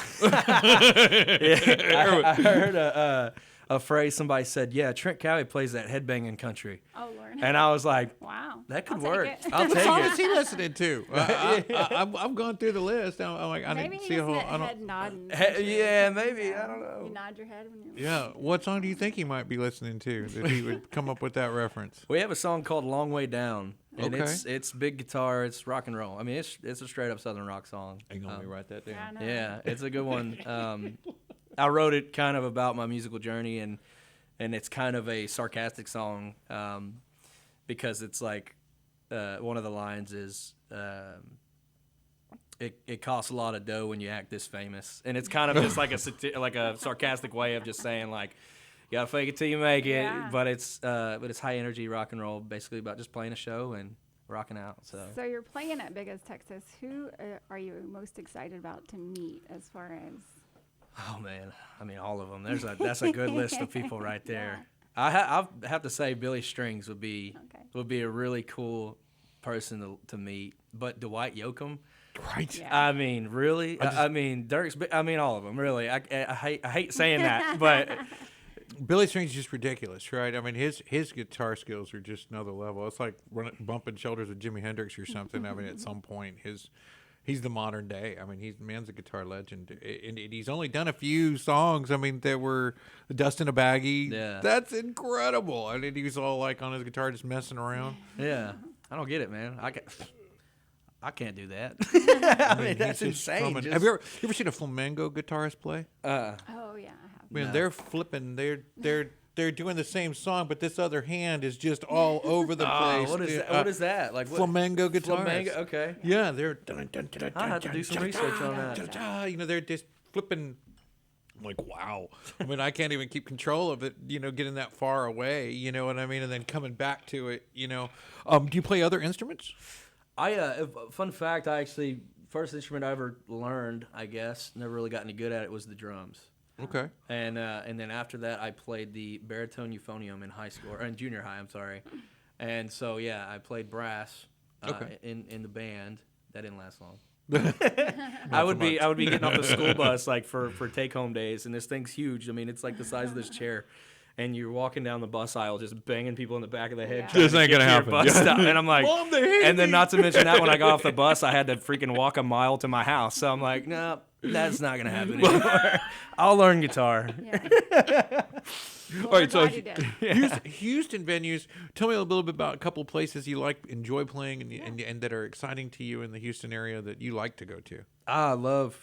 I heard a phrase somebody said. Yeah, Trent Cowie plays that headbanging country, Oh Lord. and I was like, Wow. that could I'll take work. it. I'll What take song it. is he listening to? I've gone through the list. I'm like, I Maybe didn't he see a just whole. meant I don't. head nodding. Yeah, maybe. I don't know. You nod your head when you. Yeah, what song do you think he might be listening to that he would come up with that reference? We have a song called "Long Way Down," and Okay. it's big guitar, it's rock and roll. I mean, it's a straight up Southern rock song. Are you gonna let me write that I down? know. Yeah, it's a good one. I wrote it kind of about my musical journey, and it's kind of a sarcastic song because it's like one of the lines is it costs a lot of dough when you act this famous, and it's kind of just like a sarcastic way of just saying like you gotta fake it till you make it, Yeah. but it's high energy rock and roll, basically about just playing a show and rocking out. So you're playing at Big as Texas. Who are you most excited about to meet as far as? oh man, I mean all of them. That's a good list of people right there. I have to say Billy Strings would be a really cool person to meet, but Dwight Yoakam. Right. Yeah. I mean, really? I mean, Dirk's. I mean, all of them. Really, I hate saying that, but Billy Strings is just ridiculous, right? I mean, his guitar skills are just another level. It's like bumping shoulders with Jimi Hendrix or something. I mean, at some point, he's the modern day. I mean, man's a guitar legend, and he's only done a few songs. I mean, there were Dust in a Baggie. Yeah. That's incredible. I mean, he was all like on his guitar, just messing around. yeah, I don't get it, man. I can't do that. I mean, that's He's just insane. strumming. Have you ever seen a flamenco guitarist play? Oh yeah, I have. Man, they're flipping. They're doing the same song, but this other hand is just all over the place. What is that? What is that? Like what? Flamenco guitarist. Flamenco. Okay. Yeah, they're. I'll have to do some research on that. They're just flipping. I'm like, wow. I mean, I can't even keep control of it. Getting that far away. You know what I mean? And then coming back to it. Do you play other instruments? Fun fact, I actually first instrument I ever learned, I guess, never really got any good at it, was the drums. Okay. And then after that, I played the baritone euphonium in high school, or in junior high, I'm sorry. And so, yeah, I played brass in the band. That didn't last long. I would be getting off the school bus like for take home days, and this thing's huge. I mean, it's like the size of this chair, and you're walking down the bus aisle just banging people in the back of the head. This ain't gonna happen. Bus stop. And I'm like, Mom, they hate and then me. not to mention that when I got off the bus, I had to freaking walk a mile to my house. So I'm like, no, that's not gonna happen anymore. I'll learn guitar. Yeah. All right, so glad you did. Houston venues. Tell me a little bit about a couple of places you enjoy playing, and that are exciting to you in the Houston area that you like to go to. I love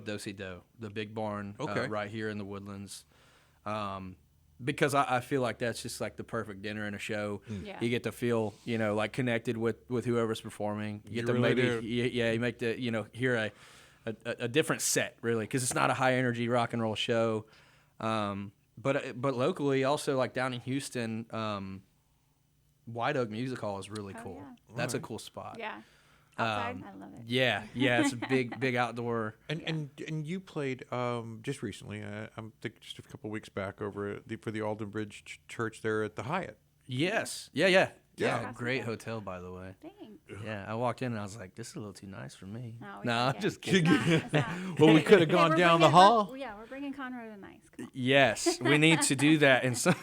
Do-Si-Do, the big barn Okay. right here in the Woodlands. Because I feel like that's just like the perfect dinner and a show. Yeah. You get to feel, like connected with whoever's performing. You get to really maybe, do. you make the, hear a different set, really, because it's not a high energy rock and roll show. But locally, also like down in Houston, White Oak Music Hall is really cool. Yeah. That's a cool spot. Yeah. Outside, I love it. Yeah, it's a big outdoor. And you played just recently. I think just a couple weeks back over for the Alden Bridge Church there at the Hyatt. Yes. Yeah. Yeah. Great hotel, by the way. Thanks. Yeah, I walked in and I was like, "This is a little too nice for me." No, No, I'm just kidding. kidding. It's not. Well, we could have gone We're down the bringing- hall. we're bringing Conroe to nice. Come on. Yes, we need to do that in some.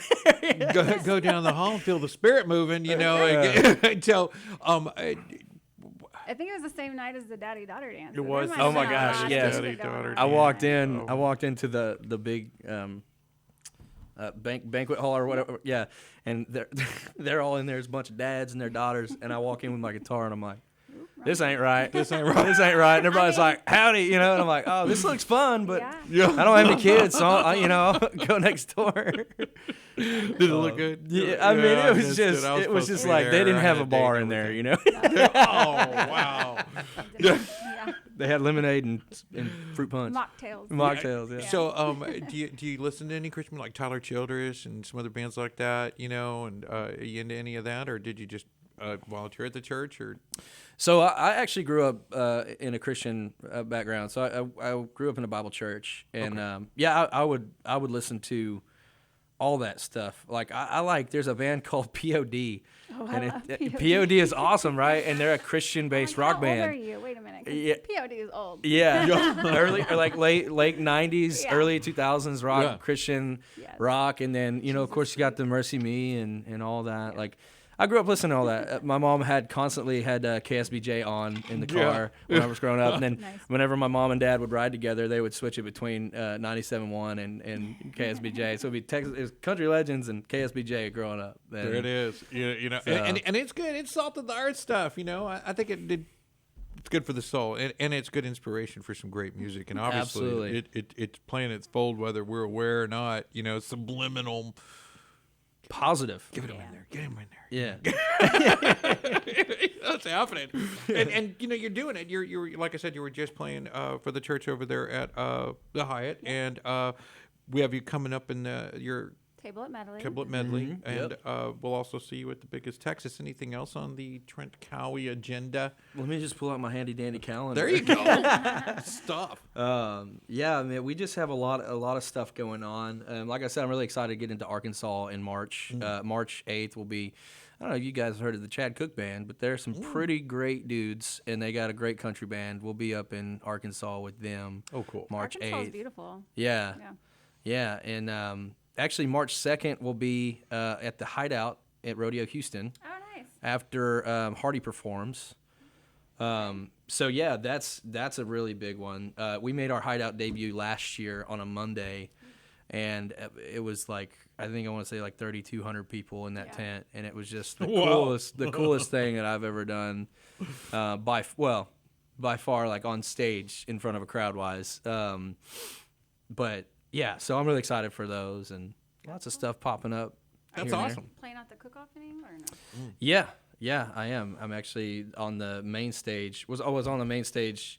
Go down the hall and feel the spirit moving, until I think it was the same night as the daddy-daughter dance. It was. Oh my gosh, yes. Daddy-daughter I walked in. Oh. I walked into the big banquet hall or whatever. Yeah, and they're all in there. There's a bunch of dads and their daughters, and I walk in with my guitar and I'm like, "This ain't right. This ain't right. This ain't right." And everybody's like, "Howdy," and I'm like, "Oh, this looks fun, but Yeah. I don't have any kids, so I'll go next door." Did it look good? Yeah, I mean, it was missed just I was it was supposed to just be like there. they didn't I have had a bar date in there, and Oh wow! Yeah. They had lemonade and fruit punch. Mocktails. Mocktails, yeah. So, do you listen to any Christian like Tyler Childers and some other bands like that? And are you into any of that, or did you just volunteer at the church? Or So I actually grew up in a Christian background. So I grew up in a Bible church, and I would listen to all that stuff. Like I like. There's a band called POD, Oh, I and love POD is awesome, right? And they're a Christian-based rock How band. old are you? Wait a minute. 'Cause Yeah. POD is old. Yeah, early or like late '90s, Yeah. early 2000s rock, Yeah. Christian Yes. rock, and then of course you got the Mercy Me and all that. Like I grew up listening to all that. My mom constantly had KSBJ on in the car when I was growing up, and then Nice. whenever my mom and dad would ride together, they would switch it between 97.1 and KSBJ. So it'd be Texas, it was Country Legends and KSBJ growing up. And there it is. And it's good. It's salt of the earth stuff. I think it's good for the soul, and it's good inspiration for some great music. And obviously, Absolutely. it's playing its fold whether we're aware or not. Subliminal. Positive. Give him in there. Get him in there. Yeah. That's happening. And you're doing it. You're like I said, you were just playing for the church over there at the Hyatt, and we have you coming up in your Table at Medley. Tablet Medley, Mm-hmm. and we'll also see you at the biggest Texas. Anything else on the Trent Cowie agenda? Let me just pull out my handy dandy calendar. There you go. Stuff. Yeah, I mean, we just have a lot of stuff going on. Like I said, I'm really excited to get into Arkansas in March. March 8th will be. I don't know if you guys have heard of the Chad Cook Band, but they're some pretty great dudes, and they got a great country band. We'll be up in Arkansas with them. Oh, cool. March Arkansas is 8th. beautiful. Yeah, Yeah. and actually March 2nd will be at the Hideout at Rodeo Houston Oh, nice. after Hardy performs. So yeah, that's a really big one. We made our Hideout debut last year on a Monday, and it was like I want to say like 3,200 people in that tent, and it was just the coolest thing that I've ever done. By far, like on stage in front of a crowd wise. But yeah, so I'm really excited for those and lots of stuff popping up. That's here and there. awesome. Playing out the cook-off inning or no? Yeah, I am. I'm actually on the main stage. I was on the main stage,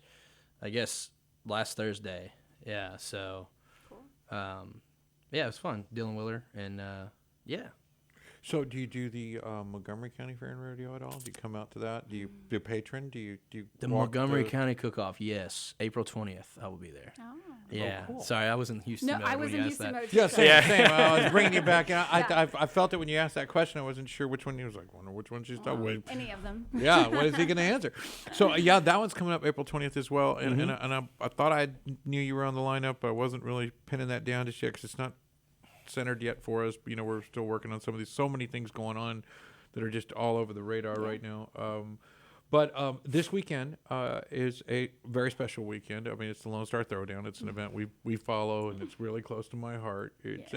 I guess, last Thursday. Yeah, so, Cool. yeah, it was fun. Dylan Willer and yeah. So do you do the Montgomery County Fair and Rodeo at all? Do you come out to that? Do you patron? Do you The walk Montgomery County Cook-Off, yes. April 20th, I will be there. Oh. Yeah. cool. Sorry, I was in Houston No, mode I when was you in asked Houston that. mode. too, Yeah, so- same. I was bringing you back. And Yeah. I felt it when you asked that question. I wasn't sure which one. He was like, wonder which one she's talking with. Any of them. Yeah, what is he going to answer? So, yeah, that one's coming up April 20th as well. And, I thought I knew you were on the lineup, but I wasn't really pinning that down just yet because it's not centered yet for us. You know, we're still working on some of these, so many things going on that are just all over the radar right now. But this weekend is a very special weekend. I mean, it's the Lone Star Throwdown. It's an event we follow, and it's really close to my heart. It's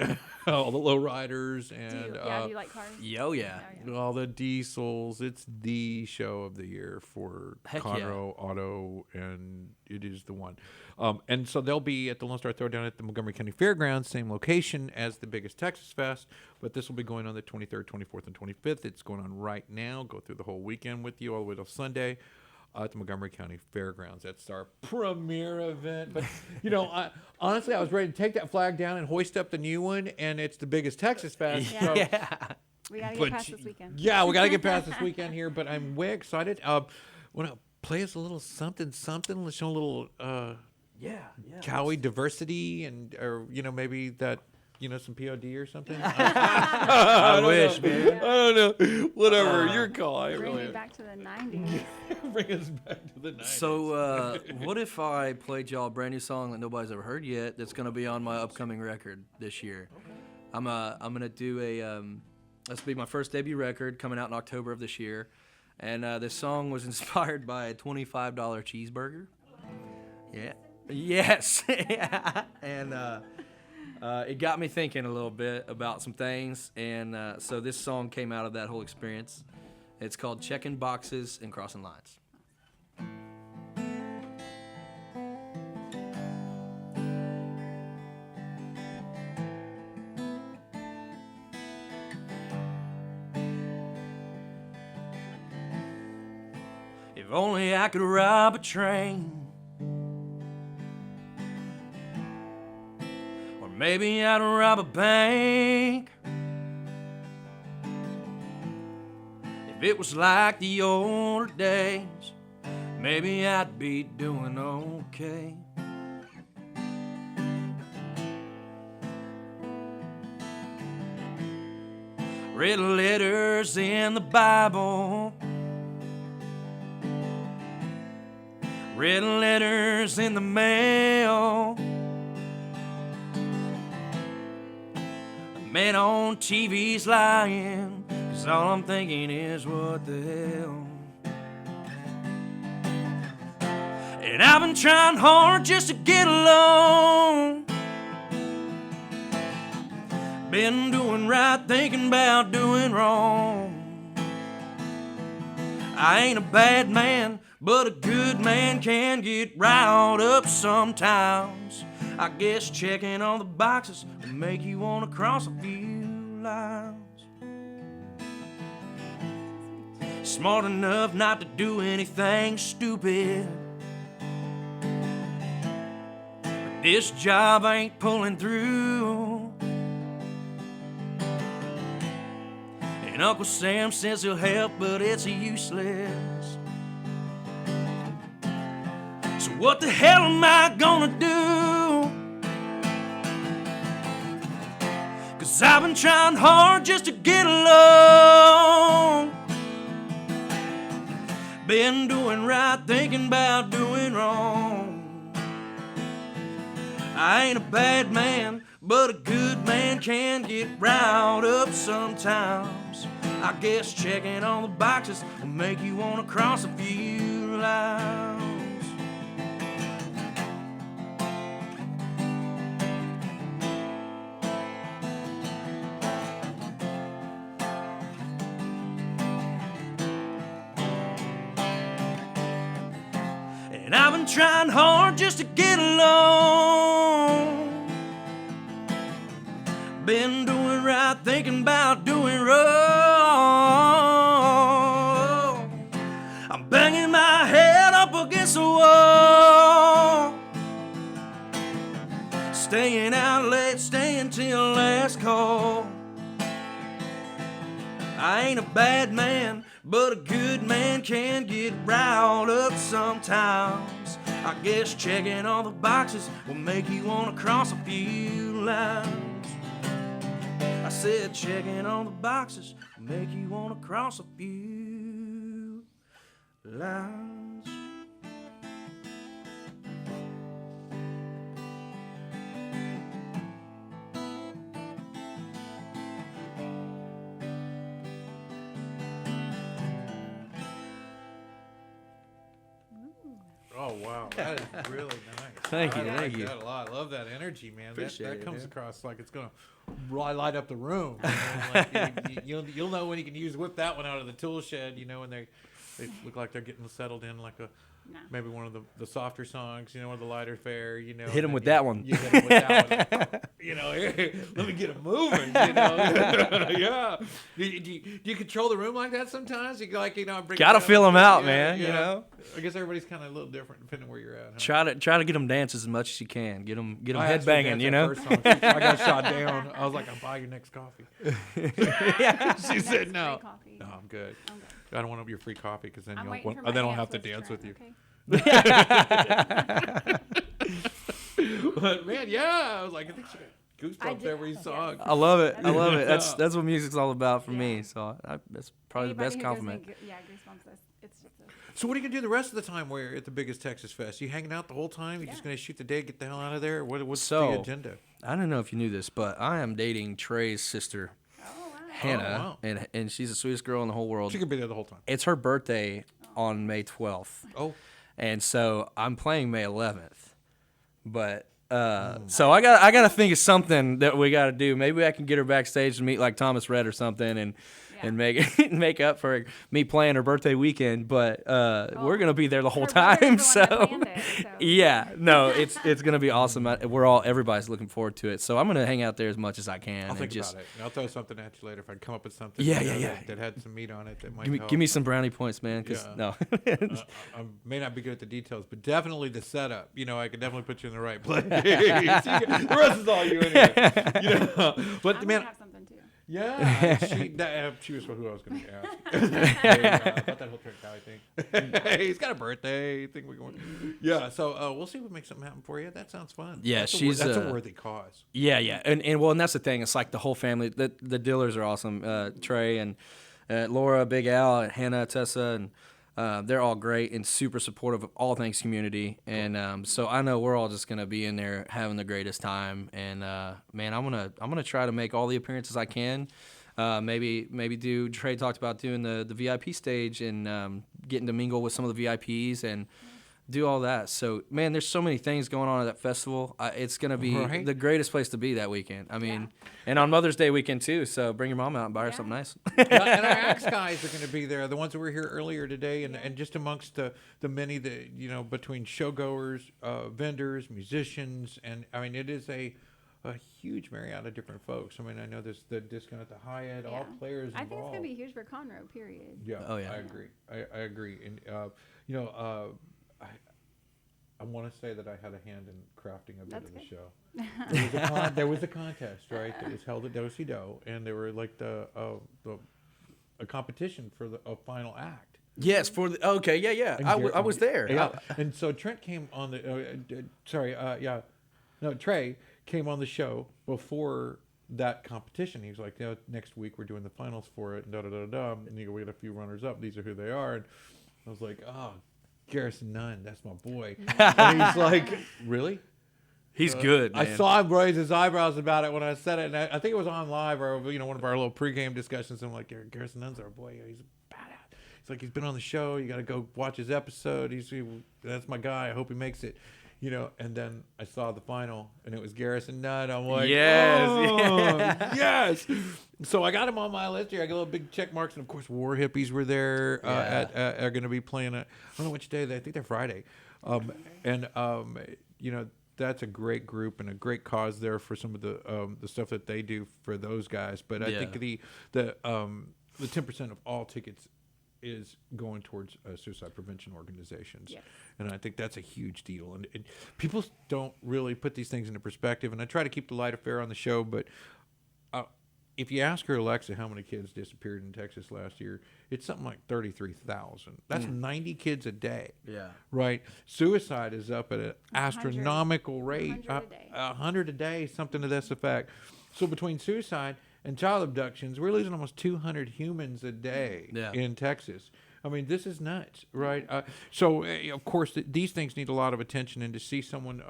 all the low riders and Do you like cars? Yo, yeah. all the diesels. It's the show of the year for Heck Conroe Auto, and it is the one. And so they'll be at the Lone Star Throwdown at the Montgomery County Fairgrounds, same location as the biggest Texas Fest, but this will be going on the 23rd, 24th, and 25th. It's going on right now. Go through the whole weekend with you all the way till Sunday at the Montgomery County Fairgrounds. That's our premier event. But, you know, honestly, I was ready to take that flag down and hoist up the new one, and it's the biggest Texas Fest. Yeah. So, We got to But get past this weekend. yeah, we got to get past this weekend here, but I'm way excited. Want to play us a little something? Let's show a little Yeah. Cowie diversity and, or, you know, maybe that, you know, some POD or something. I wish, man. I don't know. Whatever, your call. I Bring really me back to the 90s. bring us back to the 90s. So, what if I played y'all a brand new song that nobody's ever heard yet that's going to be on my upcoming record this year? I'm going to do this will be my first debut record coming out in October of this year. And this song was inspired by a $25 cheeseburger. Yeah. Yes. And it got me thinking a little bit about some things. And so this song came out of that whole experience. It's called Checking Boxes and Crossing Lines. If only I could rob a train, or maybe I'd rob a bank. If it was like the older days, maybe I'd be doing okay. Read letters in the Bible, read letters in the mail, man on TV's lying, 'cause all I'm thinking is what the hell. And I've been trying hard just to get along, been doing right, thinking about doing wrong. I ain't a bad man, but a good man can get riled up sometimes. I guess checking all the boxes will make you want to cross a few lines. Smart enough not to do anything stupid, but this job ain't pulling through. And Uncle Sam says he'll help, but it's useless. So what the hell am I gonna do? 'Cause I've been trying hard just to get along, been doing right, thinking about doing wrong. I ain't a bad man, but a good man can get riled up sometimes. I guess checking all the boxes will make you want to cross a few lines. And I've been trying hard just to get along, been doing right, thinking about doing wrong. I'm banging my head up against the wall, staying out late, staying till last call. bad man, but a good man can get riled up sometimes. I guess checking all the boxes will make you want to cross a few lines. I said checking all the boxes will make you want to cross a few lines. Oh wow, that is really nice. Thank you, I thank like you. that a lot. I love that energy, man. Appreciate That it, comes man. across like it's gonna light up the room. You know, like you'll know when you can whip that one out of the tool shed. You know, when they look like they're getting settled in, like maybe one of the softer songs. You know, one of the lighter fare. You know, Hit 'em and with then that one. You hit 'em with that one. You know, let me get them moving. You know, yeah. Do you control the room like that sometimes? You like, bring Gotta it feel down. them out, Yeah, man. yeah. You know, I guess everybody's kind of a little different depending where you're at. Huh? try to get them dancing as much as you can. Get them I head asked her to banging. dance You that know. first song. I got shot down. I was like, I'll buy your next coffee. She said no. Free coffee. No, I'm good. I'm good. I don't want your free coffee because then I'm you'll waiting for my then I'll dance have to dance Trent, with you. okay? But man, yeah, I was like, I think she got I goosebumps did- every yes. song. I love it. I love it. Yeah. That's what music's all about for me. Yeah. So that's probably Anybody the best who gives me compliment. Goosebumps. It's just So what are you gonna do the rest of the time? Where at the biggest Texas Fest? You hanging out the whole time? You just gonna shoot the day, get the hell out of there? What's So- the agenda? I don't know if you knew this, but I am dating Trey's sister, Hannah, wow. and she's the sweetest girl in the whole world. She could be there the whole time. It's her birthday on May 12th. Oh, And so I'm playing May 11th, but so I got to think of something that we got to do. Maybe I can get her backstage to meet like Thomas Rhett or something, and make up for me playing her birthday weekend. But we're gonna be there the whole Her brother's time. the one that So planned it, so. yeah, no, it's gonna be awesome. Everybody's looking forward to it. So I'm gonna hang out there as much as I can. I'll and think just about it. And I'll throw something at you later if I come up with something. Yeah, you know, yeah. That had some meat on it. That might give me help. give me some brownie points, man. Cause Yeah. no. I may not be good at the details, but definitely the setup. You know, I could definitely put you in the right place. The rest is all you anyway. You know, but I'm man, gonna have something too. yeah, she was who I was going to ask. About that whole Trent Cowie thing. Hey, he's got a birthday thing we're going. Yeah, so we'll see if we make something happen for you. That sounds fun. Yeah, that's she's, that's a worthy cause. Yeah, and that's the thing. It's like the whole family. The Dillers are awesome. Trey and Laura, Big Al, and Hannah, Tessa, and they're all great and super supportive of all things community. And so I know we're all just gonna be in there having the greatest time. And man, I'm gonna try to make all the appearances I can. Maybe do. Trey talked about doing the VIP stage and getting to mingle with some of the VIPs and do all that. So, man, there's so many things going on at that festival. It's going to be Right. the greatest place to be that weekend. I mean, and on Mother's Day weekend, too. So bring your mom out and buy her something nice. And our axe guys are going to be there, the ones that were here earlier today, and just amongst the many that, between showgoers, vendors, musicians, and I mean, it is a huge myriad of different folks. I mean, I know there's the discount at the Hyatt, all players involved. I think it's gonna be huge for Conroe. Period. Yeah, Oh, yeah. I agree. I agree. And, I want to say that I had a hand in crafting a bit That's of the good. show. There was a contest, right, that was held at Do-Si-Do, and there were like a competition for a final act. Yes, okay, yeah. I was there. Yeah, and so Trent came on Trey came on the show before that competition. He was like, next week we're doing the finals for it, and and we got a few runners up. These are who they are, and I was like, oh, Garrison Nunn, that's my boy. And he's like, really? He's good, man. I saw him raise his eyebrows about it when I said it, and I think it was on live or one of our little pregame discussions. I'm like, Garrison Nunn's our boy. He's a badass. He's like, he's been on the show. You got to go watch his episode. That's my guy. I hope he makes it. And then I saw the final, and it was Garrison Nunn. I'm like, yes. So I got him on my list here. I got little big check marks, and of course, War Hippies were there. Are going to be playing. I don't know which day. I think they're Friday. That's a great group and a great cause there for some of the stuff that they do for those guys. But I think the 10% of all tickets is going towards suicide prevention organizations. Yes. And I think that's a huge deal. And people don't really put these things into perspective. And I try to keep the light affair on the show, but if you ask her Alexa how many kids disappeared in Texas last year, it's something like 33,000. That's 90 kids a day. Yeah. Right. Suicide is up at an astronomical rate. 100 a day. 100 a day, something to this effect. So between suicide and child abductions, we're losing almost 200 humans a day in Texas. I mean, this is nuts, right? So, of course, these things need a lot of attention, and to see someone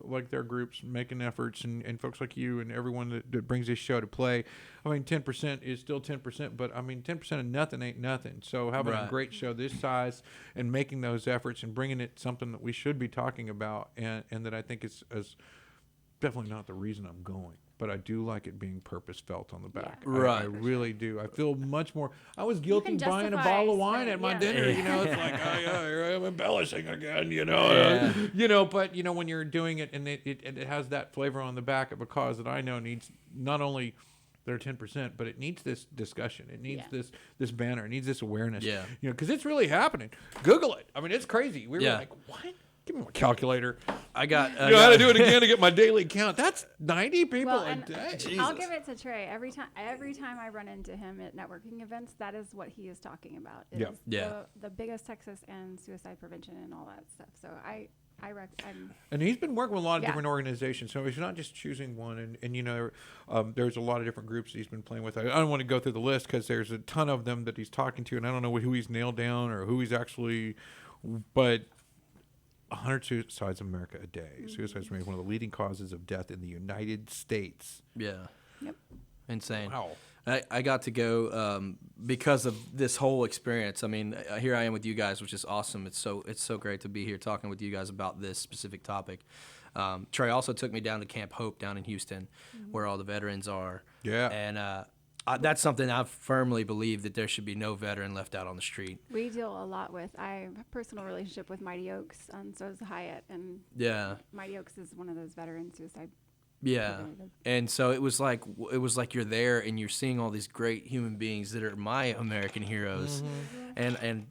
like their groups making efforts, and folks like you and everyone that brings this show to play, I mean, 10% is still 10%, but, I mean, 10% of nothing ain't nothing. So having a great show this size and making those efforts and bringing it something that we should be talking about, and that I think is definitely not the reason I'm going. But I do like it being purpose felt on the back. Yeah. I really do. I feel much more. I was guilty buying a bottle of wine at my dinner. You know, it's like, I'm embellishing again. You know, but when you're doing it and it has that flavor on the back of a cause that I know needs not only their 10%, but it needs this discussion. It needs this banner. It needs this awareness. Yeah. Because it's really happening. Google it. I mean, it's crazy. We were like, what? Give me my calculator. I got. I had to do it again to get my daily count. That's 90 people a day. I'll give it to Trey. Every time I run into him at networking events, that is what he is talking about. It is the biggest Texas and suicide prevention and all that stuff. So I recommend. And he's been working with a lot of different organizations, so he's not just choosing one. And there's a lot of different groups that he's been playing with. I don't want to go through the list because there's a ton of them that he's talking to, and I don't know who he's nailed down or who he's actually, but 100 suicides in America a day. Suicides remain one of the leading causes of death in the United States. Yeah. Yep. Insane. Wow. I got to go because of this whole experience. I mean, here I am with you guys, which is awesome. It's so great to be here talking with you guys about this specific topic. Trey also took me down to Camp Hope down in Houston, where all the veterans are. Yeah. And that's something I firmly believe, that there should be no veteran left out on the street. We deal a lot with. I have a personal relationship with Mighty Oaks, and so is Hyatt. And Mighty Oaks is one of those veteran suicide. Yeah, and so it was like you're there and you're seeing all these great human beings that are my American heroes, and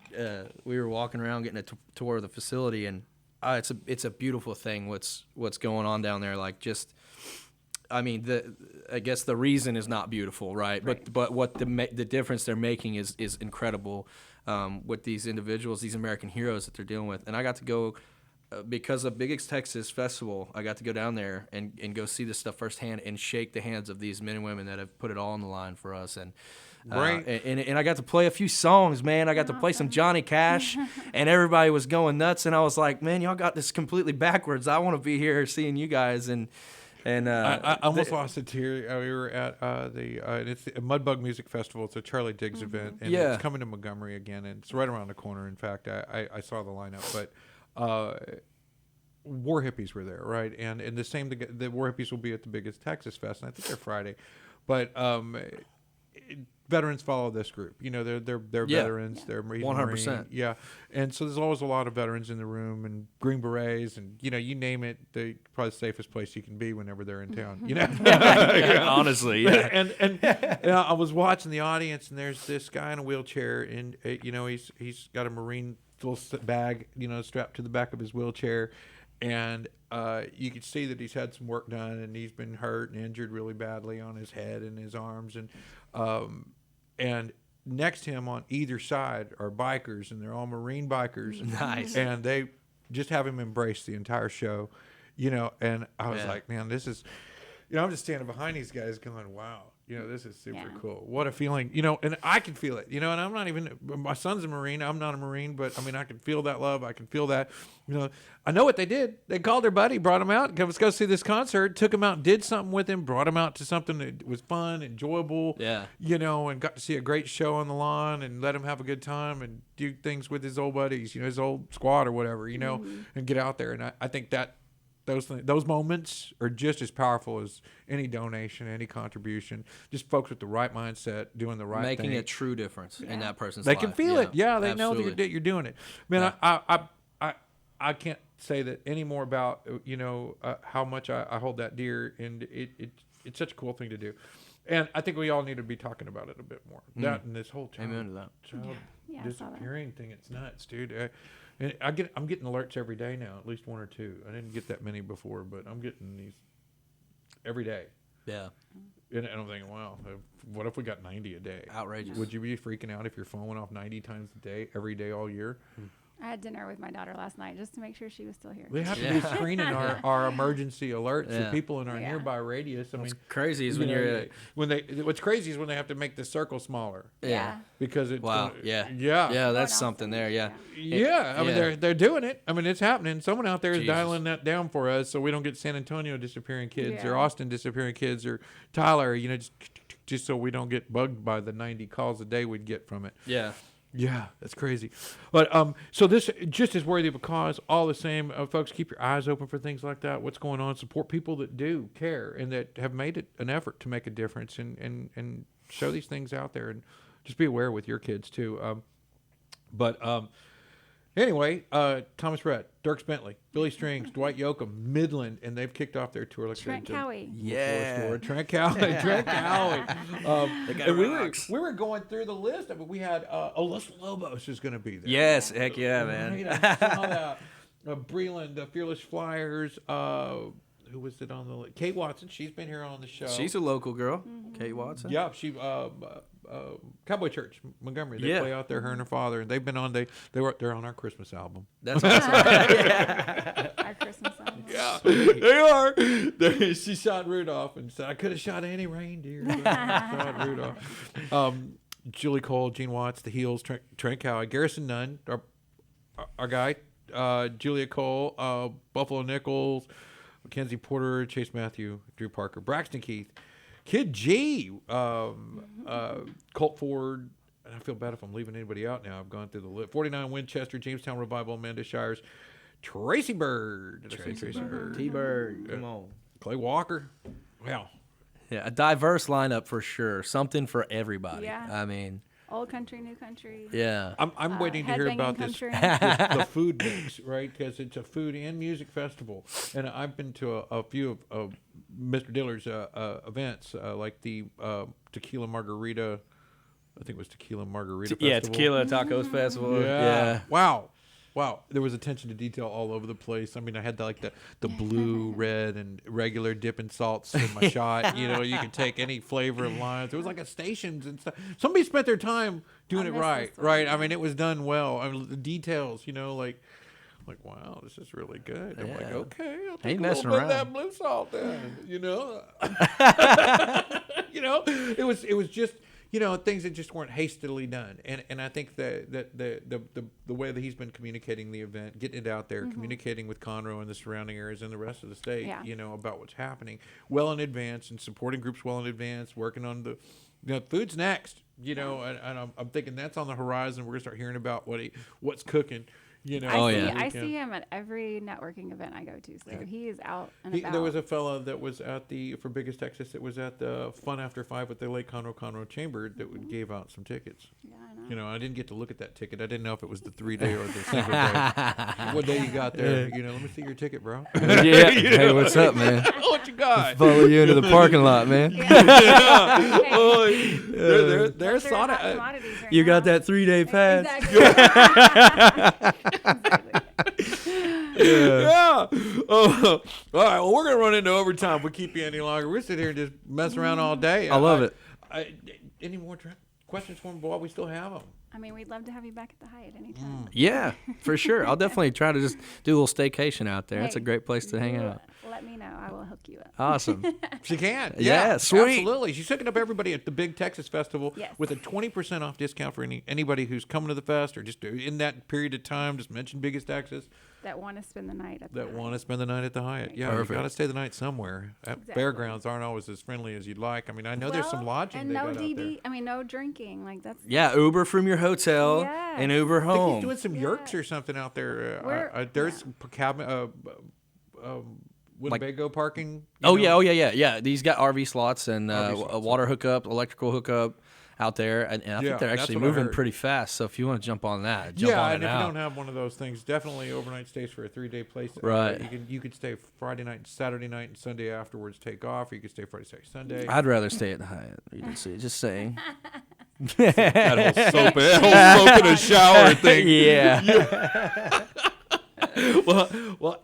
we were walking around getting a tour of the facility, and it's a beautiful thing what's going on down there. Like, just, I mean, I guess the reason is not beautiful, right? But what the difference they're making is incredible with these individuals, these American heroes that they're dealing with. And I got to go. Because of Big X Texas Festival, I got to go down there and go see this stuff firsthand and shake the hands of these men and women that have put it all on the line for us. And and I got to play a few songs, man. I got to play some Johnny Cash, and everybody was going nuts. And I was like, man, y'all got this completely backwards. I want to be here seeing you guys. And I almost lost a tear. We were at it's the Mudbug Music Festival. It's a Charlie Diggs event, and it's coming to Montgomery again, and it's right around the corner. In fact, I saw the lineup, but. War Hippies were there, right? And the War Hippies will be at the biggest Texas Fest, and I think they're Friday. But veterans follow this group. You know, they're veterans. They're 100%. Yeah, and so there's always a lot of veterans in the room, and Green Berets, and you name it. They're probably the safest place you can be whenever they're in town. You know, honestly. Yeah. And I was watching the audience, and there's this guy in a wheelchair, and he's got a Marine little bag, strapped to the back of his wheelchair, and you can see that he's had some work done, and he's been hurt and injured really badly on his head and his arms, and next to him on either side are bikers, and they're all Marine bikers. Nice. And they just have him embrace the entire show, and I was like, man, this is, I'm just standing behind these guys going, wow. This is super cool. What a feeling, and I can feel it, and I'm not even, my son's a Marine. I'm not a Marine, but I mean, I can feel that love. I can feel that, I know what they did. They called their buddy, brought him out, let's go see this concert, took him out, did something with him, brought him out to something that was fun, enjoyable, and got to see a great show on the lawn and let him have a good time and do things with his old buddies, his old squad or whatever, and get out there. And I think that, those moments are just as powerful as any donation, any contribution. Just folks with the right mindset, doing the right thing. Making a true difference in that person's life. They can feel it. Yeah, they absolutely. know that you're doing it. Man, I can't say that any more about, how much I hold that dear. And it's such a cool thing to do. And I think we all need to be talking about it a bit more. That and this whole child disappearing thing, it's nuts, dude. And I'm getting alerts every day now, at least one or two. I didn't get that many before, but I'm getting these every day. Yeah. And I'm thinking, wow, what if we got 90 a day? Outrageous. Would you be freaking out if your phone went off 90 times a day, every day, all year? I had dinner with my daughter last night just to make sure she was still here. They have to be screening our emergency alerts for people in our Yeah. nearby radius. I mean, Crazy is when you're what's crazy is when they have to make the circle smaller. Yeah. Because it's wow. gonna- Yeah. yeah. Yeah, that's off something there. Yeah. Yeah, I mean they're doing it. I mean it's happening. Someone out there is Jesus. dialing that down for us, so we don't get San Antonio disappearing kids or Yeah. Austin disappearing kids or Tyler. Just so we don't get bugged by the 90 calls a day we'd get from it. Yeah. Yeah, that's crazy. But so this just as worthy of a cause. All the same, folks, keep your eyes open for things like that. What's going on? Support people that do care and that have made it an effort to make a difference and show these things out there and just be aware with your kids too. Anyway, Thomas Rhett, Dirks Bentley, Billy Strings, Dwight Yoakam, Midland, and they've kicked off their tour. Like Trent Cowie. Yeah. Trent Cowie. Trent Cowie. guy And rocks. we were going through the list. I mean, we had Los Lobos is going to be there. Yes. Heck yeah, Right, man. I saw that. Breland, Fearless Flyers. Who was it on the list? Kate Watson. She's been here on the show. She's a local girl, Kate Watson. Yeah, she Cowboy Church, Montgomery. They Yeah. play out there. Her and her father, and they've been on. They're on our Christmas album. That's awesome. Our Christmas song. Yeah, they are. She shot Rudolph and said, "I could have shot any reindeer." But I shot Rudolph. Julie Cole, Gene Watts, The Heels, Trent Cowie, Garrison Nunn, our guy, Julia Cole, Buffalo Nichols, Mackenzie Porter, Chase Matthew, Drew Parker, Braxton Keith, Kid G, Colt Ford, and I feel bad if I'm leaving anybody out now. I've gone through the list. 49 Winchester, Jamestown Revival, Amanda Shires, Tracy Bird. Did I say Tracy Bird? T-Bird, come on. Clay Walker. Well, Yeah, a diverse lineup for sure. Something for everybody. Yeah. I mean, Old country, new country. yeah. I'm waiting to hear Headbanging about this country. the food mix, right? Because it's a food and music festival, and I've been to a few of Mr. Diller's events, like the Tequila Margarita. I think it was Tequila Margarita Yeah, Festival. Tequila Tacos Festival. Yeah. Wow. There was attention to detail all over the place. I mean, I had the blue, red, and regular dipping salts in my shot. You could take any flavor of limes. It was like at stations and stuff. Somebody spent their time doing I it miss right, this one, right? yeah. I mean, it was done well. I mean, the details, like wow, this is really good. I'm like, Yeah. okay, I'll Ain't take a messing little bit of around. that blue salt then. It was just. Things that just weren't hastily done, and I think that the way that he's been communicating the event, getting it out there, communicating with Conroe and the surrounding areas and the rest of the state, Yeah. about what's happening well in advance and supporting groups well in advance, working on the food's next, and I'm thinking that's on the horizon. We're gonna start hearing about what's cooking. I see him at every networking event I go to, so he is out and about. There was a fellow that was for Biggest Texas that was at the Fun After 5 at the Lake Conroe Chamber that gave out some tickets. Yeah, I know. I didn't get to look at that ticket. I didn't know if it was the 3-day or the single day. What day you got there? Let me see your ticket, bro. Yeah. Hey, what's up, man? What you got? Follow you into the parking lot, man. They're They're sort hot of. commodities right You got now. that 3-day pass? Exactly. Yeah. Oh, all right. Well, we're gonna run into overtime. If we keep you any longer, we're sitting here and just mess around all day. I love it. Any more questions for him, boy? We still have them. I mean, we'd love to have you back at the Hyatt anytime. Yeah, for sure. I'll definitely try to just do a little staycation out there. That's a Hey, great place to hang you out. Let me know. I will hook you up. Awesome. She can. Yeah, sweet. Absolutely. She's hooking up everybody at the Big Texas Festival Yes. with a 20% off discount for anybody who's coming to the fest or just in that period of time. Just mention Biggest Texas That want to spend the night at the that Hyatt. want to spend the night at the Hyatt. Yeah, Perfect. you got to stay the night somewhere. Exactly. Fairgrounds aren't always as friendly as you'd like. I mean, I know there's some lodging and they no got out there. DD. I mean, no drinking. Like that's Yeah, Uber from your hotel Yes. and Uber I think he's home. doing some yurks or something out there. There's cabin, Winnebago parking. you Oh know? yeah. These got RV slots and RV slots, a water hookup, electrical hookup out there, and I Yeah, think they're that's actually what I moving heard. pretty fast. So if you want to jump on that, jump Yeah, on and it if now. you don't have one of those things, definitely overnight stays for a 3-day place. Right. You could stay Friday night, Saturday night, and Sunday afterwards. Take off. Or you could stay Friday, Saturday, Sunday. I'd rather stay at the Hyatt. Regency, just saying. that whole soap in a shower thing. Yeah. Well,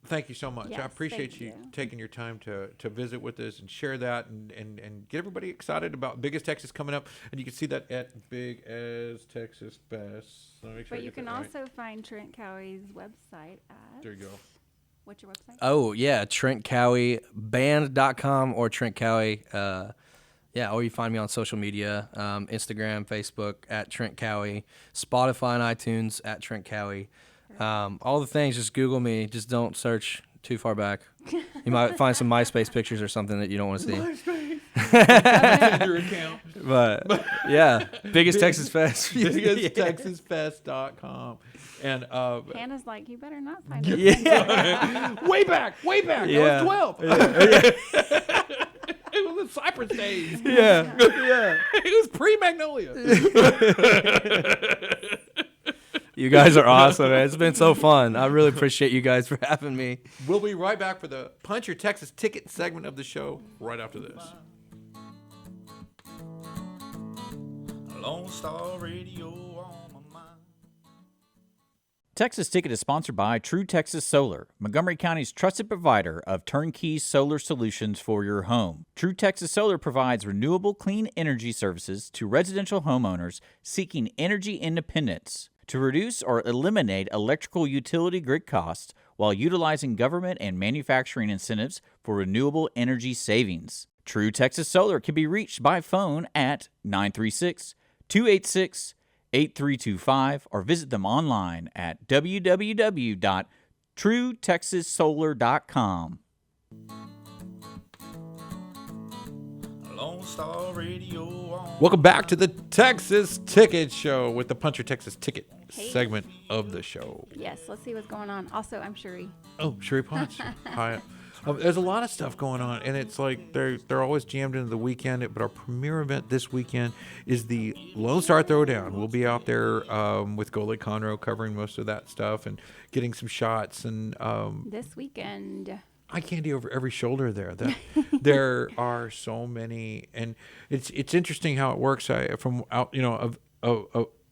Thank you so much. I Yes, appreciate thank you you. taking your time to visit with us and share that and get everybody excited about Big as Texas coming up. And you can see that at Big as Texas Fest. So make sure But I you get can that right. also find Trent Cowie's website at. There you go. What's your website? Oh, yeah, TrentCowieBand.com or Trent Cowie. Yeah, or you find me on social media, Instagram, Facebook, at Trent Cowie, Spotify and iTunes, at Trent Cowie. All the things, just Google me. Just don't search too far back. You might find some MySpace pictures or something that you don't want to see. Your account. But, yeah, Biggest Texas Fest. BigestTexasFest.com. And Hannah's like, you better not find it. Yeah. way back. Yeah. I was 12. It was the Cypress days. Yeah. It was pre-Magnolia. You guys are awesome, man. It's been so fun. I really appreciate you guys for having me. We'll be right back for the Punch Your Texas Ticket segment of the show right after this. Lone Star Radio on my mind. Texas Ticket is sponsored by True Texas Solar, Montgomery County's trusted provider of turnkey solar solutions for your home. True Texas Solar provides renewable clean energy services to residential homeowners seeking energy independence to reduce or eliminate electrical utility grid costs while utilizing government and manufacturing incentives for renewable energy savings. True Texas Solar can be reached by phone at 936-286-8325 or visit them online at www.truetexassolar.com. Lone Star Radio on. Welcome back to the Texas Ticket Show with the Punch Your Texas Ticket Hey. segment of the show. Yes, let's see what's going on. Also, I'm Shurrie. Oh, Shurrie Punch. Hi. There's a lot of stuff going on, and it's like they're always jammed into the weekend. But our premier event this weekend is the Lone Star Throwdown. We'll be out there with Golakeconroe covering most of that stuff and getting some shots and This weekend. eye candy over every shoulder there. There are so many, and it's interesting how it works. From out,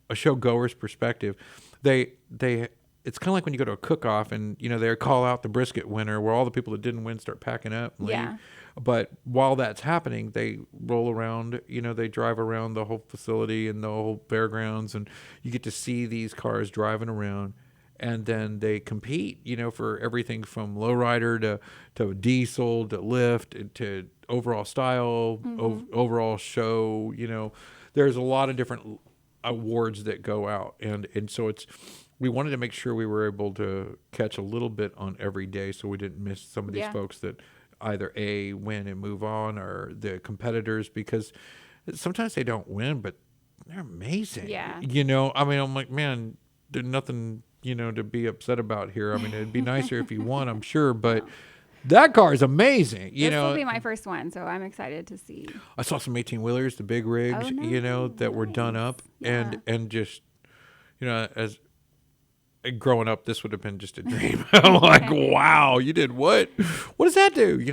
a show goer's perspective, it's kind of like when you go to a cook-off and they call out the brisket winner, where all the people that didn't win start packing up and leave. Yeah. But while that's happening, they roll around. They drive around the whole facility and the whole fairgrounds, and you get to see these cars driving around. And then they compete, for everything from lowrider to diesel to lift to overall style, overall show. There's a lot of different awards that go out, and so we wanted to make sure we were able to catch a little bit on every day, so we didn't miss some of these folks that either A, win and move on, or the competitors, because sometimes they don't win, but they're amazing. Yeah. I'm like, man, there's nothing to be upset about here. It'd be nicer if you won, I'm sure, but that car is amazing. This will be my first one, so I'm excited to see. I saw some 18-wheelers, the big rigs, that were done up, Yeah. and just, as growing up, this would have been just a dream. I'm like, wow, you did what? What does that do?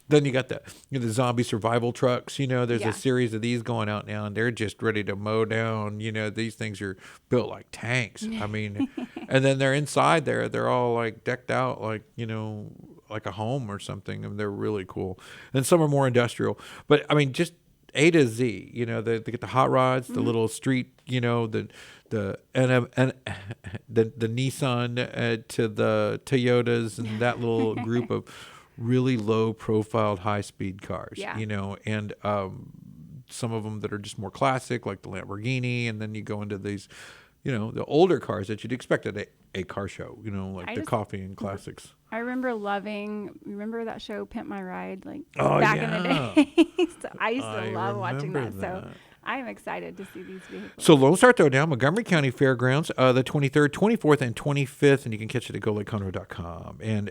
Then you got the zombie survival trucks. There's a series of these going out now, and they're just ready to mow down. These things are built like tanks. And then they're inside there. They're all like decked out like like a home or something, and they're really cool. And some are more industrial, but just A to Z. They get the hot rods, the little street. The Nissan to the Toyotas and that little group of really low profiled high speed cars. Yeah. And some of them that are just more classic, like the Lamborghini, and then you go into these the older cars that you'd expect at a car show, like the coffee and classics. I remember that show Pimp My Ride, like Oh, back in the day. So I used to I love watching remember that. So that. I am excited to see these vehicles. So Lone Star Throwdown, Montgomery County Fairgrounds, the 23rd, 24th, and 25th, and you can catch it at Golakeconroe.com. And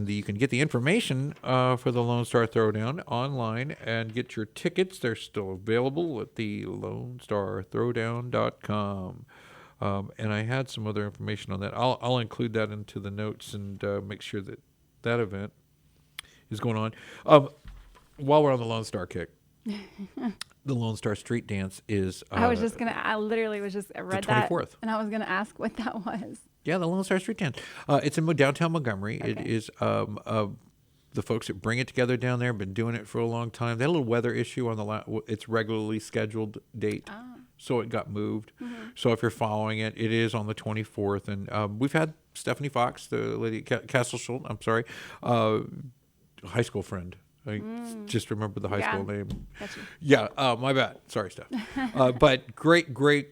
you can get the information for the Lone Star Throwdown online and get your tickets. They're still available at the LoneStarThrowdown.com. And I had some other information on that. I'll include that into the notes and make sure that event is going on. While we're on the Lone Star kick, the Lone Star Street Dance is. I literally was just I read the that, 24th. and I was gonna ask what that was. Yeah, the Lone Star Street Dance. It's in downtown Montgomery. Okay. It is the folks that bring it together down there have been doing it for a long time. They had a little weather issue on its regularly scheduled date, so it got moved. So if you're following it, it is on the 24th, and we've had Stephanie Fox, the lady Castle Schultz. I'm sorry, high school friend. I just remember the high school name. Gotcha. Yeah, my bad. Sorry, Steph. But great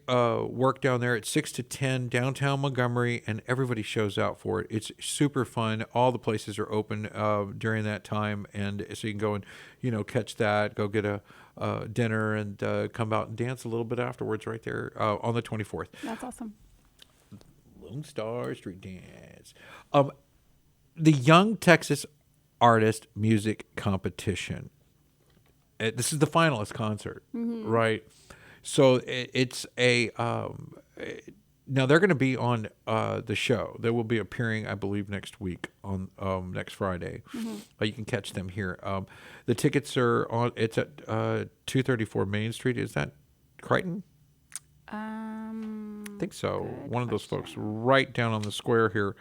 work down there at 6 to 10 downtown Montgomery, and everybody shows out for it. It's super fun. All the places are open during that time, and so you can go and catch that. Go get a dinner and come out and dance a little bit afterwards right there on the 24th. That's awesome. Lone Star Street Dance. The Young Texas Artist Music Competition. This is the finalist concert, right? So it's a now they're going to be on the show. They will be appearing, I believe, next week on next Friday. You can catch them here. The tickets are on. It's at 234 Main Street. Is that Crichton? I think so. One of those folks right down on the square here.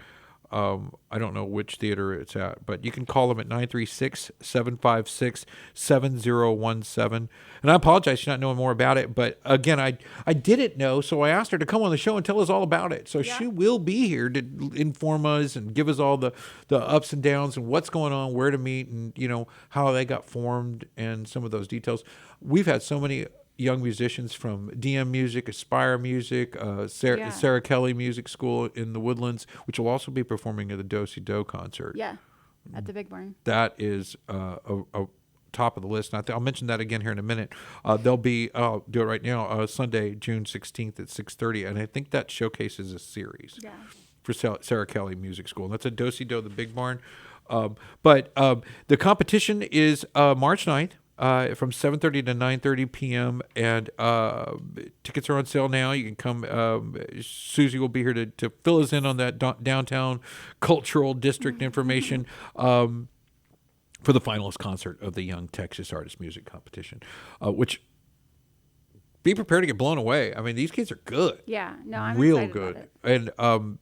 I don't know which theater it's at, but you can call them at 936-756-7017. And I apologize for not knowing more about it, but again, I didn't know, so I asked her to come on the show and tell us all about it. So she will be here to inform us and give us all the ups and downs and what's going on, where to meet, and how they got formed and some of those details. We've had so many young musicians from DM Music, Aspire Music, Sarah Kelly Music School in the Woodlands, which will also be performing at the Do-Si-Do concert. Yeah, at the Big Barn. That is a top of the list. And I'll mention that again here in a minute. They'll be, I'll do it right now, Sunday, June 16th at 6:30. And I think that showcases a series for Sarah Kelly Music School. And that's at Do-Si-Do, the Big Barn. But the competition is March 9th. From 7:30 to 9:30 p.m. and tickets are on sale now. You can come. Susie will be here to fill us in on that downtown cultural district information for the finalist concert of the Young Texas Artist Music Competition, which be prepared to get blown away. I mean, these kids are good. Yeah, no, I'm real excited good, about it. and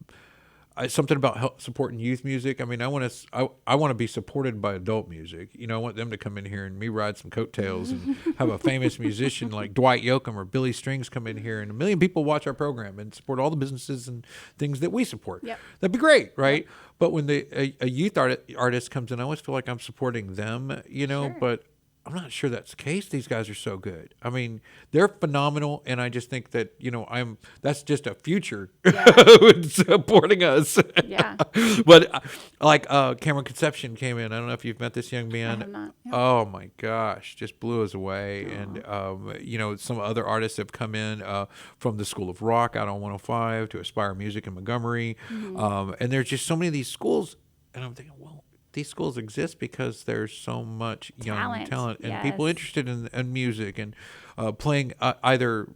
something about supporting youth music. I mean, I want to be supported by adult music. I want them to come in here and me ride some coattails and have a famous musician like Dwight Yoakam or Billy Strings come in here and a million people watch our program and support all the businesses and things that we support. Yep. That'd be great, right? Yep. But when a youth artist comes in, I always feel like I'm supporting them, Sure. but I'm not sure that's the case. These guys are so good. I mean, they're phenomenal, and I just think that that's just a future supporting us. Yeah. But like Cameron Conception came in. I don't know if you've met this young man. I have not. Yeah. Oh my gosh, just blew us away. And some other artists have come in from the School of Rock out on 105 to Aspire Music in Montgomery, and there's just so many of these schools, and I'm thinking, well, these schools exist because there's so much young talent and people interested in music and playing either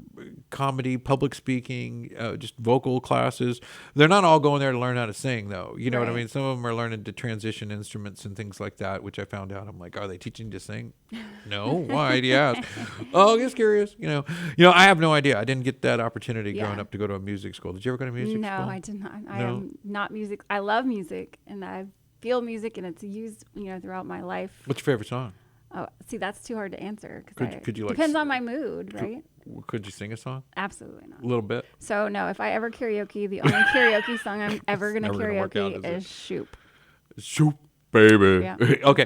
comedy, public speaking, just vocal classes. They're not all going there to learn how to sing, though. You know what I mean? Some of them are learning to transition instruments and things like that, which I found out. I'm like, are they teaching to sing? No. Why do you ask? Oh, just curious. I have no idea. I didn't get that opportunity growing up to go to a music school. Did you ever go to music school? No, I did not. I am not music. I love music, and I feel music, and it's used throughout my life. What's your favorite song? Oh, see, that's too hard to answer could you depends on my mood, right? Could you sing a song? Absolutely not. A little bit. So no, if I ever karaoke, the only karaoke song I'm ever gonna karaoke is "Shoop." Shoop, baby. Yeah, okay.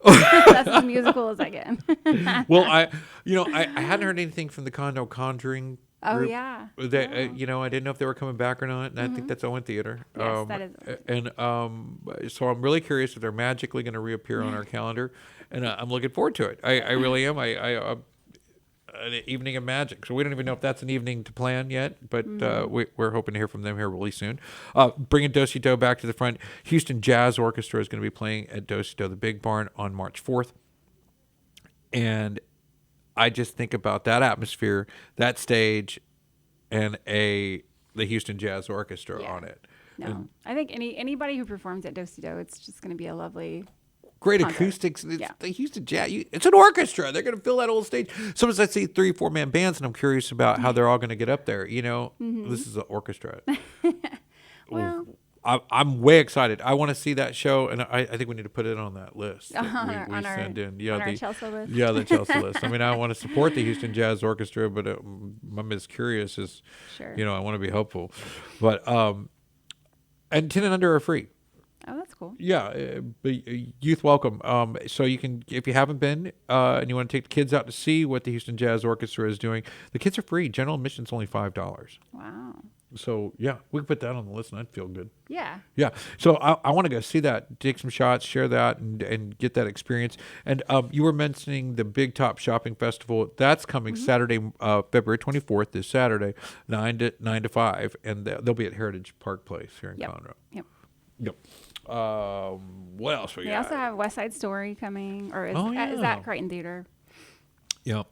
That's as musical as I get. Well, I hadn't heard anything from the Conjuring. Oh group. yeah. They, I didn't know if they were coming back or not, and I think that's Owen Theater. Yes, that is. And so I'm really curious if they're magically going to reappear on our calendar, and I'm looking forward to it. I really am. An evening of magic. So we don't even know if that's an evening to plan yet, but we're hoping to hear from them here really soon. Bringing Do-Si-Do back to the front, Houston Jazz Orchestra is going to be playing at Do-Si-Do, the Big Barn, on March 4th. And I just think about that atmosphere, that stage, and the Houston Jazz Orchestra on it. No, And I think anybody who performs at Do-Si-Do, it's just going to be a lovely great concert. acoustics. The Houston Jazz, it's an orchestra. They're going to fill that whole stage. Sometimes I see 3-4 man bands, and I'm curious about how they're all going to get up there. This is an orchestra. Well, I'm way excited. I want to see that show, and I think we need to put it on that list that we on our send in. on our Chelsea list. Yeah, the Chelsea list. I mean, I want to support the Houston Jazz Orchestra, but I'm as curious as, Sure. I want to be hopeful. But and 10 and under are free. Oh, that's cool. Yeah, youth welcome. So you can, if you haven't been, and you want to take the kids out to see what the Houston Jazz Orchestra is doing, the kids are free. General admission's only $5. Wow. So yeah, we can put that on the list, and I'd feel good. Yeah. Yeah. So I want to go see that, take some shots, share that, and get that experience. And you were mentioning the Big Top Shopping Festival. That's coming Saturday, February 24th, this Saturday, 9 to 5. And they'll be at Heritage Park Place here in Conroe. Yep. Yep. What else we got? We also have West Side Story coming, or is that Crichton Theater? Yep.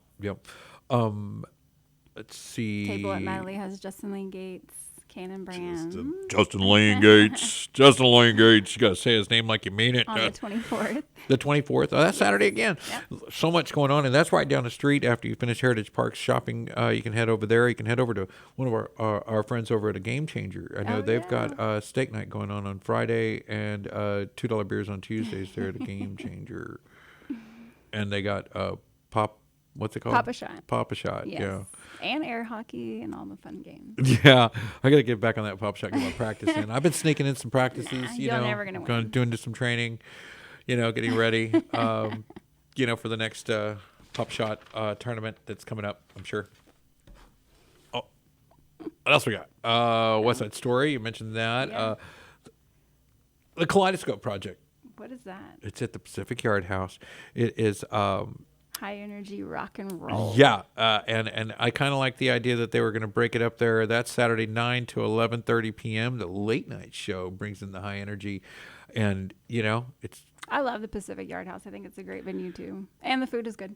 Let's see. Table at Medley has Justin Lane Gates, Cannon Brand. Justin Lane Gates. Justin Lane Gates. You got to say his name like you mean it. On the 24th. The 24th. Oh, that's Saturday again. Yep. So much going on, and that's right down the street. After you finish Heritage Park shopping, you can head over there. You can head over to one of our friends over at a Game Changer. I know they've got steak night going on Friday and $2 beers on Tuesdays there at a Game Changer. And they got what's it called? Papa Shot. Papa Shot, Yes. yeah. And air hockey and all the fun games. Yeah, I got to get back on that Pop Shot, get my practice in. I've been sneaking in some practices, you're never gonna win. doing just some training, getting ready, for the next Pop Shot tournament that's coming up, I'm sure. Oh, what else we got? West Side Story, you mentioned that. Yeah. The Kaleidoscope Project. What is that? It's at the Pacific Yard House. It is... high energy rock and roll. Yeah, and I kind of like the idea that they were going to break it up there. That's Saturday 9 to 11:30 p.m. The late night show brings in the high energy, and it's. I love the Pacific Yard House. I think it's a great venue too, and the food is good.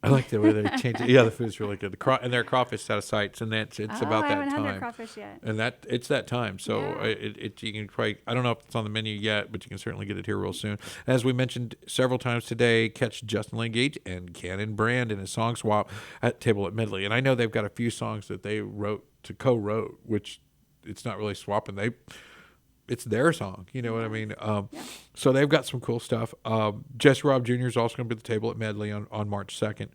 I like the way they change it. Yeah, the food's really good. And their crawfish out of sights, and it's about I that haven't time. had their crawfish yet. And it's that time, so Yeah. you can probably, I don't know if it's on the menu yet, but you can certainly get it here real soon. As we mentioned several times today, catch Justin Lane Gage and Cannon Brand in a song swap at Table at Medley. And I know they've got a few songs that they co-wrote, which it's not really swapping. It's their song, you know what I mean? So they've got some cool stuff. Jesse Robb Jr. is also going to be at the Table at Medley on March 2nd.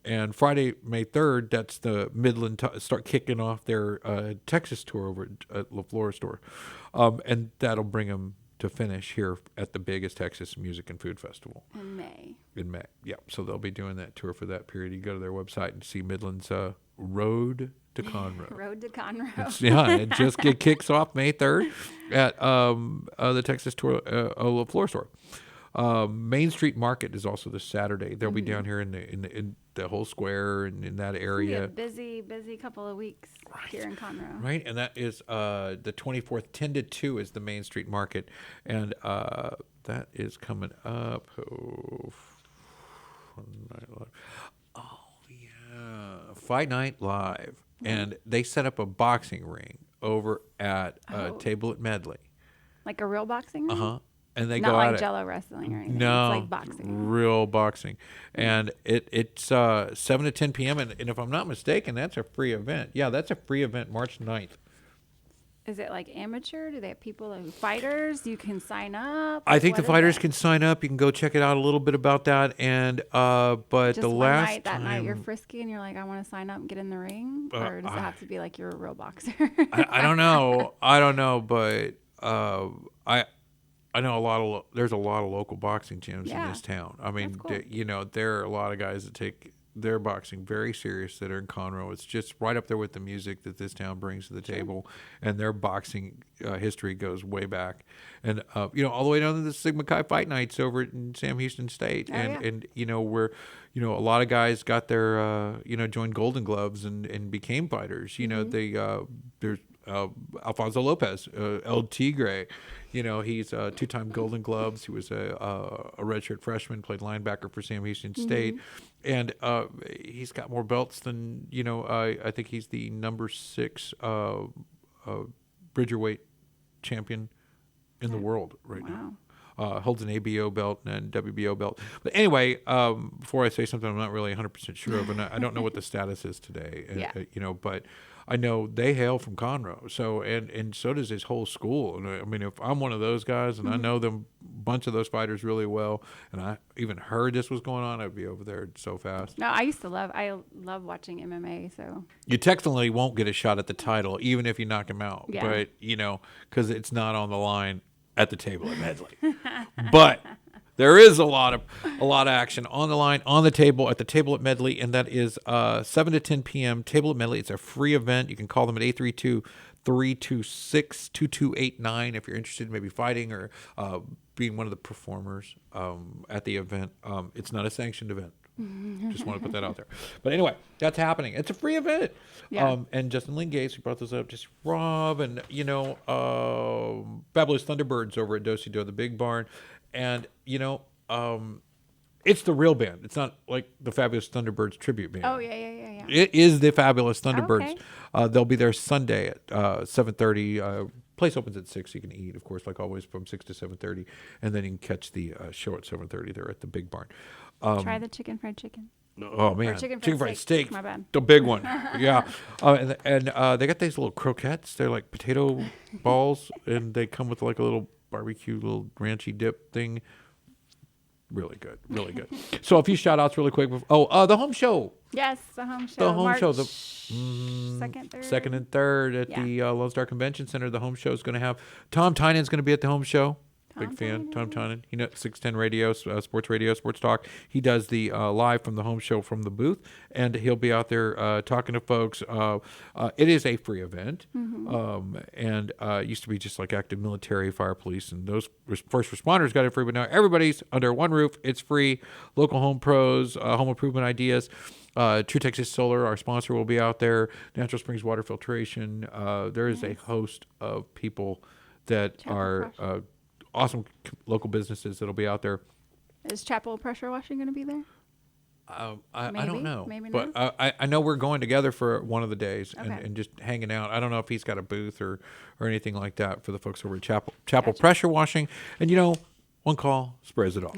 And Friday, May 3rd, that's the Midland start kicking off their Texas tour over at La Flora Store. And that'll bring them to finish here at the biggest Texas Music and Food Festival. In May. Yeah. So they'll be doing that tour for that period. You go to their website and see Midland's Road to Conroe. Road to Conroe. It kicks off May 3rd at the Texas tour, La Flora Store. Main Street Market is also this Saturday. They'll be down here in the whole square and in that area. Busy couple of weeks here in Conroe. Right, and that is the 24th, 10 to 2 is the Main Street Market, and that is coming up. Fight Night Live, and they set up a boxing ring over at Table at Medley. Like a real boxing ring? And they Not go like at it. Jello wrestling or anything. No, it's like boxing. real boxing, and it's 7 to 10 p.m. And if I'm not mistaken, that's a free event. Yeah, that's a free event, March 9th. Is it like amateur? Do they have people who fighters? You can sign up. I think What the is fighters it? can sign up. You can go check it out a little bit about that. And but Just the one last night, that time, night you're frisky and you're like, I want to sign up and get in the ring, or does it have to be like you're a real boxer? I don't know. I don't know, but I know there's a lot of local boxing gyms in this town. I mean, That's cool. there are a lot of guys that take their boxing very serious that are in Conroe. It's just right up there with the music that this town brings to the table, and their boxing history goes way back, and all the way down to the Sigma Chi Fight Nights over in Sam Houston State, and where a lot of guys got their joined Golden Gloves and became fighters. There's Alfonso Lopez, El Tigre. He's a two-time Golden Gloves. He was a redshirt freshman, played linebacker for Sam Houston State, and he's got more belts than I think he's the number 6 Bridgerweight champion in the world right now. Holds an ABO belt and an WBO belt. But anyway, before I say something I'm not really 100% sure of, and I don't know what the status is today. But I know they hail from Conroe. So and so does his whole school. And I mean, if I'm one of those guys and I know them bunch of those fighters really well, and I even heard this was going on, I'd be over there so fast. No, I love watching MMA. So You technically won't get a shot at the title, even if you knock him out. Yeah. But, because it's not on the line at the table at Medley. But there is a lot of action on the line, on the table, at the table at Medley, and that is 7 to 10 p.m. Table at Medley. It's a free event. You can call them at 832-326-2289 if you're interested in maybe fighting or being one of the performers at the event. It's not a sanctioned event. Just want to put that out there. But anyway, that's happening. It's a free event. Yeah. And Justin Lynn Gates, who brought this up, just Rob and, Fabulous Thunderbirds over at Do-Si-Do, the big barn. And, it's the real band. It's not like the Fabulous Thunderbirds tribute band. oh yeah. It is the Fabulous Thunderbirds. Okay. They'll be there Sunday at 7:30. Place opens at 6. You can eat, of course, like always, from 6 to 7:30. And then you can catch the show at 7:30 there at the big barn. Try the fried chicken. Oh man, chicken fried steak. My bad. The big one. Yeah. And they got these little croquettes. They're like potato balls, and they come with like a little barbecue, little ranchy dip thing. Really good. Really good. So a few shout outs really quick. The home show. Yes, the home show. The home March show. second and third at the Lone Star Convention Center. The home show is going to have Tom Tynan's going to be at the home show. Big fan, Tom Tynan. 610 Radio, sports radio, sports talk. He does the live from the home show from the booth, and he'll be out there talking to folks. It is a free event, and used to be just like active military, fire, police, and those first responders got it free. But now everybody's under one roof. It's free. Local home pros, home improvement ideas. True Texas Solar, our sponsor, will be out there. Natural Springs Water Filtration. There is a host of people that are awesome local businesses that'll be out there. Is Chapel Pressure Washing going to be there? I don't know. Maybe but not. I know we're going together for one of the days Okay. and just hanging out. I don't know if he's got a booth or anything like that for the folks over at Chapel Pressure Washing. And one call sprays it all.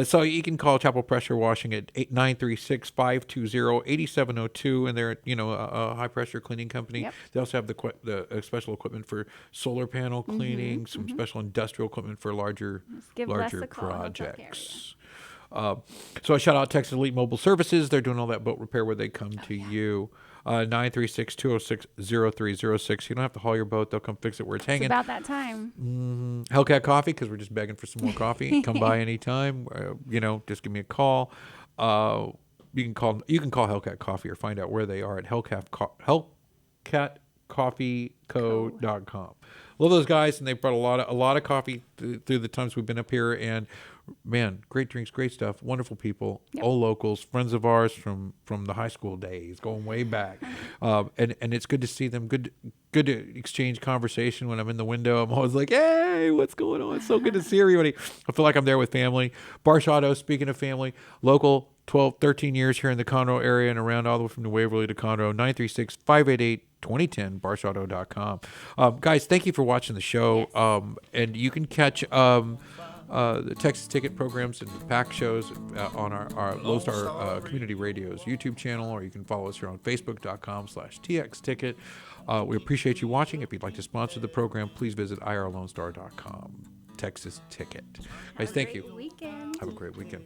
So you can call Chapel Pressure Washing at 936-520-8702, and they're a high pressure cleaning company. Yep. They also have the special equipment for solar panel cleaning, some special industrial equipment for larger give Les a call. projects. So I shout out Texas Elite Mobile Services. They're doing all that boat repair where they come to you. 936-206-0306. You don't have to haul your boat. They'll come fix it where it's hanging. It's about that time. Hellcat Coffee, because we're just begging for some more coffee. Come by anytime. Just give me a call. You can call Hellcat Coffee or find out where they are at hellcatcoffeeco.com. Love those guys, and they brought a lot of coffee through the times we've been up here, and man, great drinks, great stuff, wonderful people, all locals, friends of ours from the high school days, going way back, and it's good to see them. Good to exchange conversation when I'm in the window. I'm always like, hey, what's going on? It's so good to see everybody. I feel like I'm there with family. Barsh Auto, speaking of family, local, 12, 13 years here in the Conroe area and around all the way from New Waverly to Conroe. 936-588-2010, barshauto.com. Guys, thank you for watching the show. And you can catch the Texas Ticket programs and pack shows on our Lone Star Community Radio's YouTube channel, or you can follow us here on Facebook.com/TXTicket. We appreciate you watching. If you'd like to sponsor the program, please visit irlonestar.com. Texas Ticket. Guys, thank you. Weekend. Have a great weekend.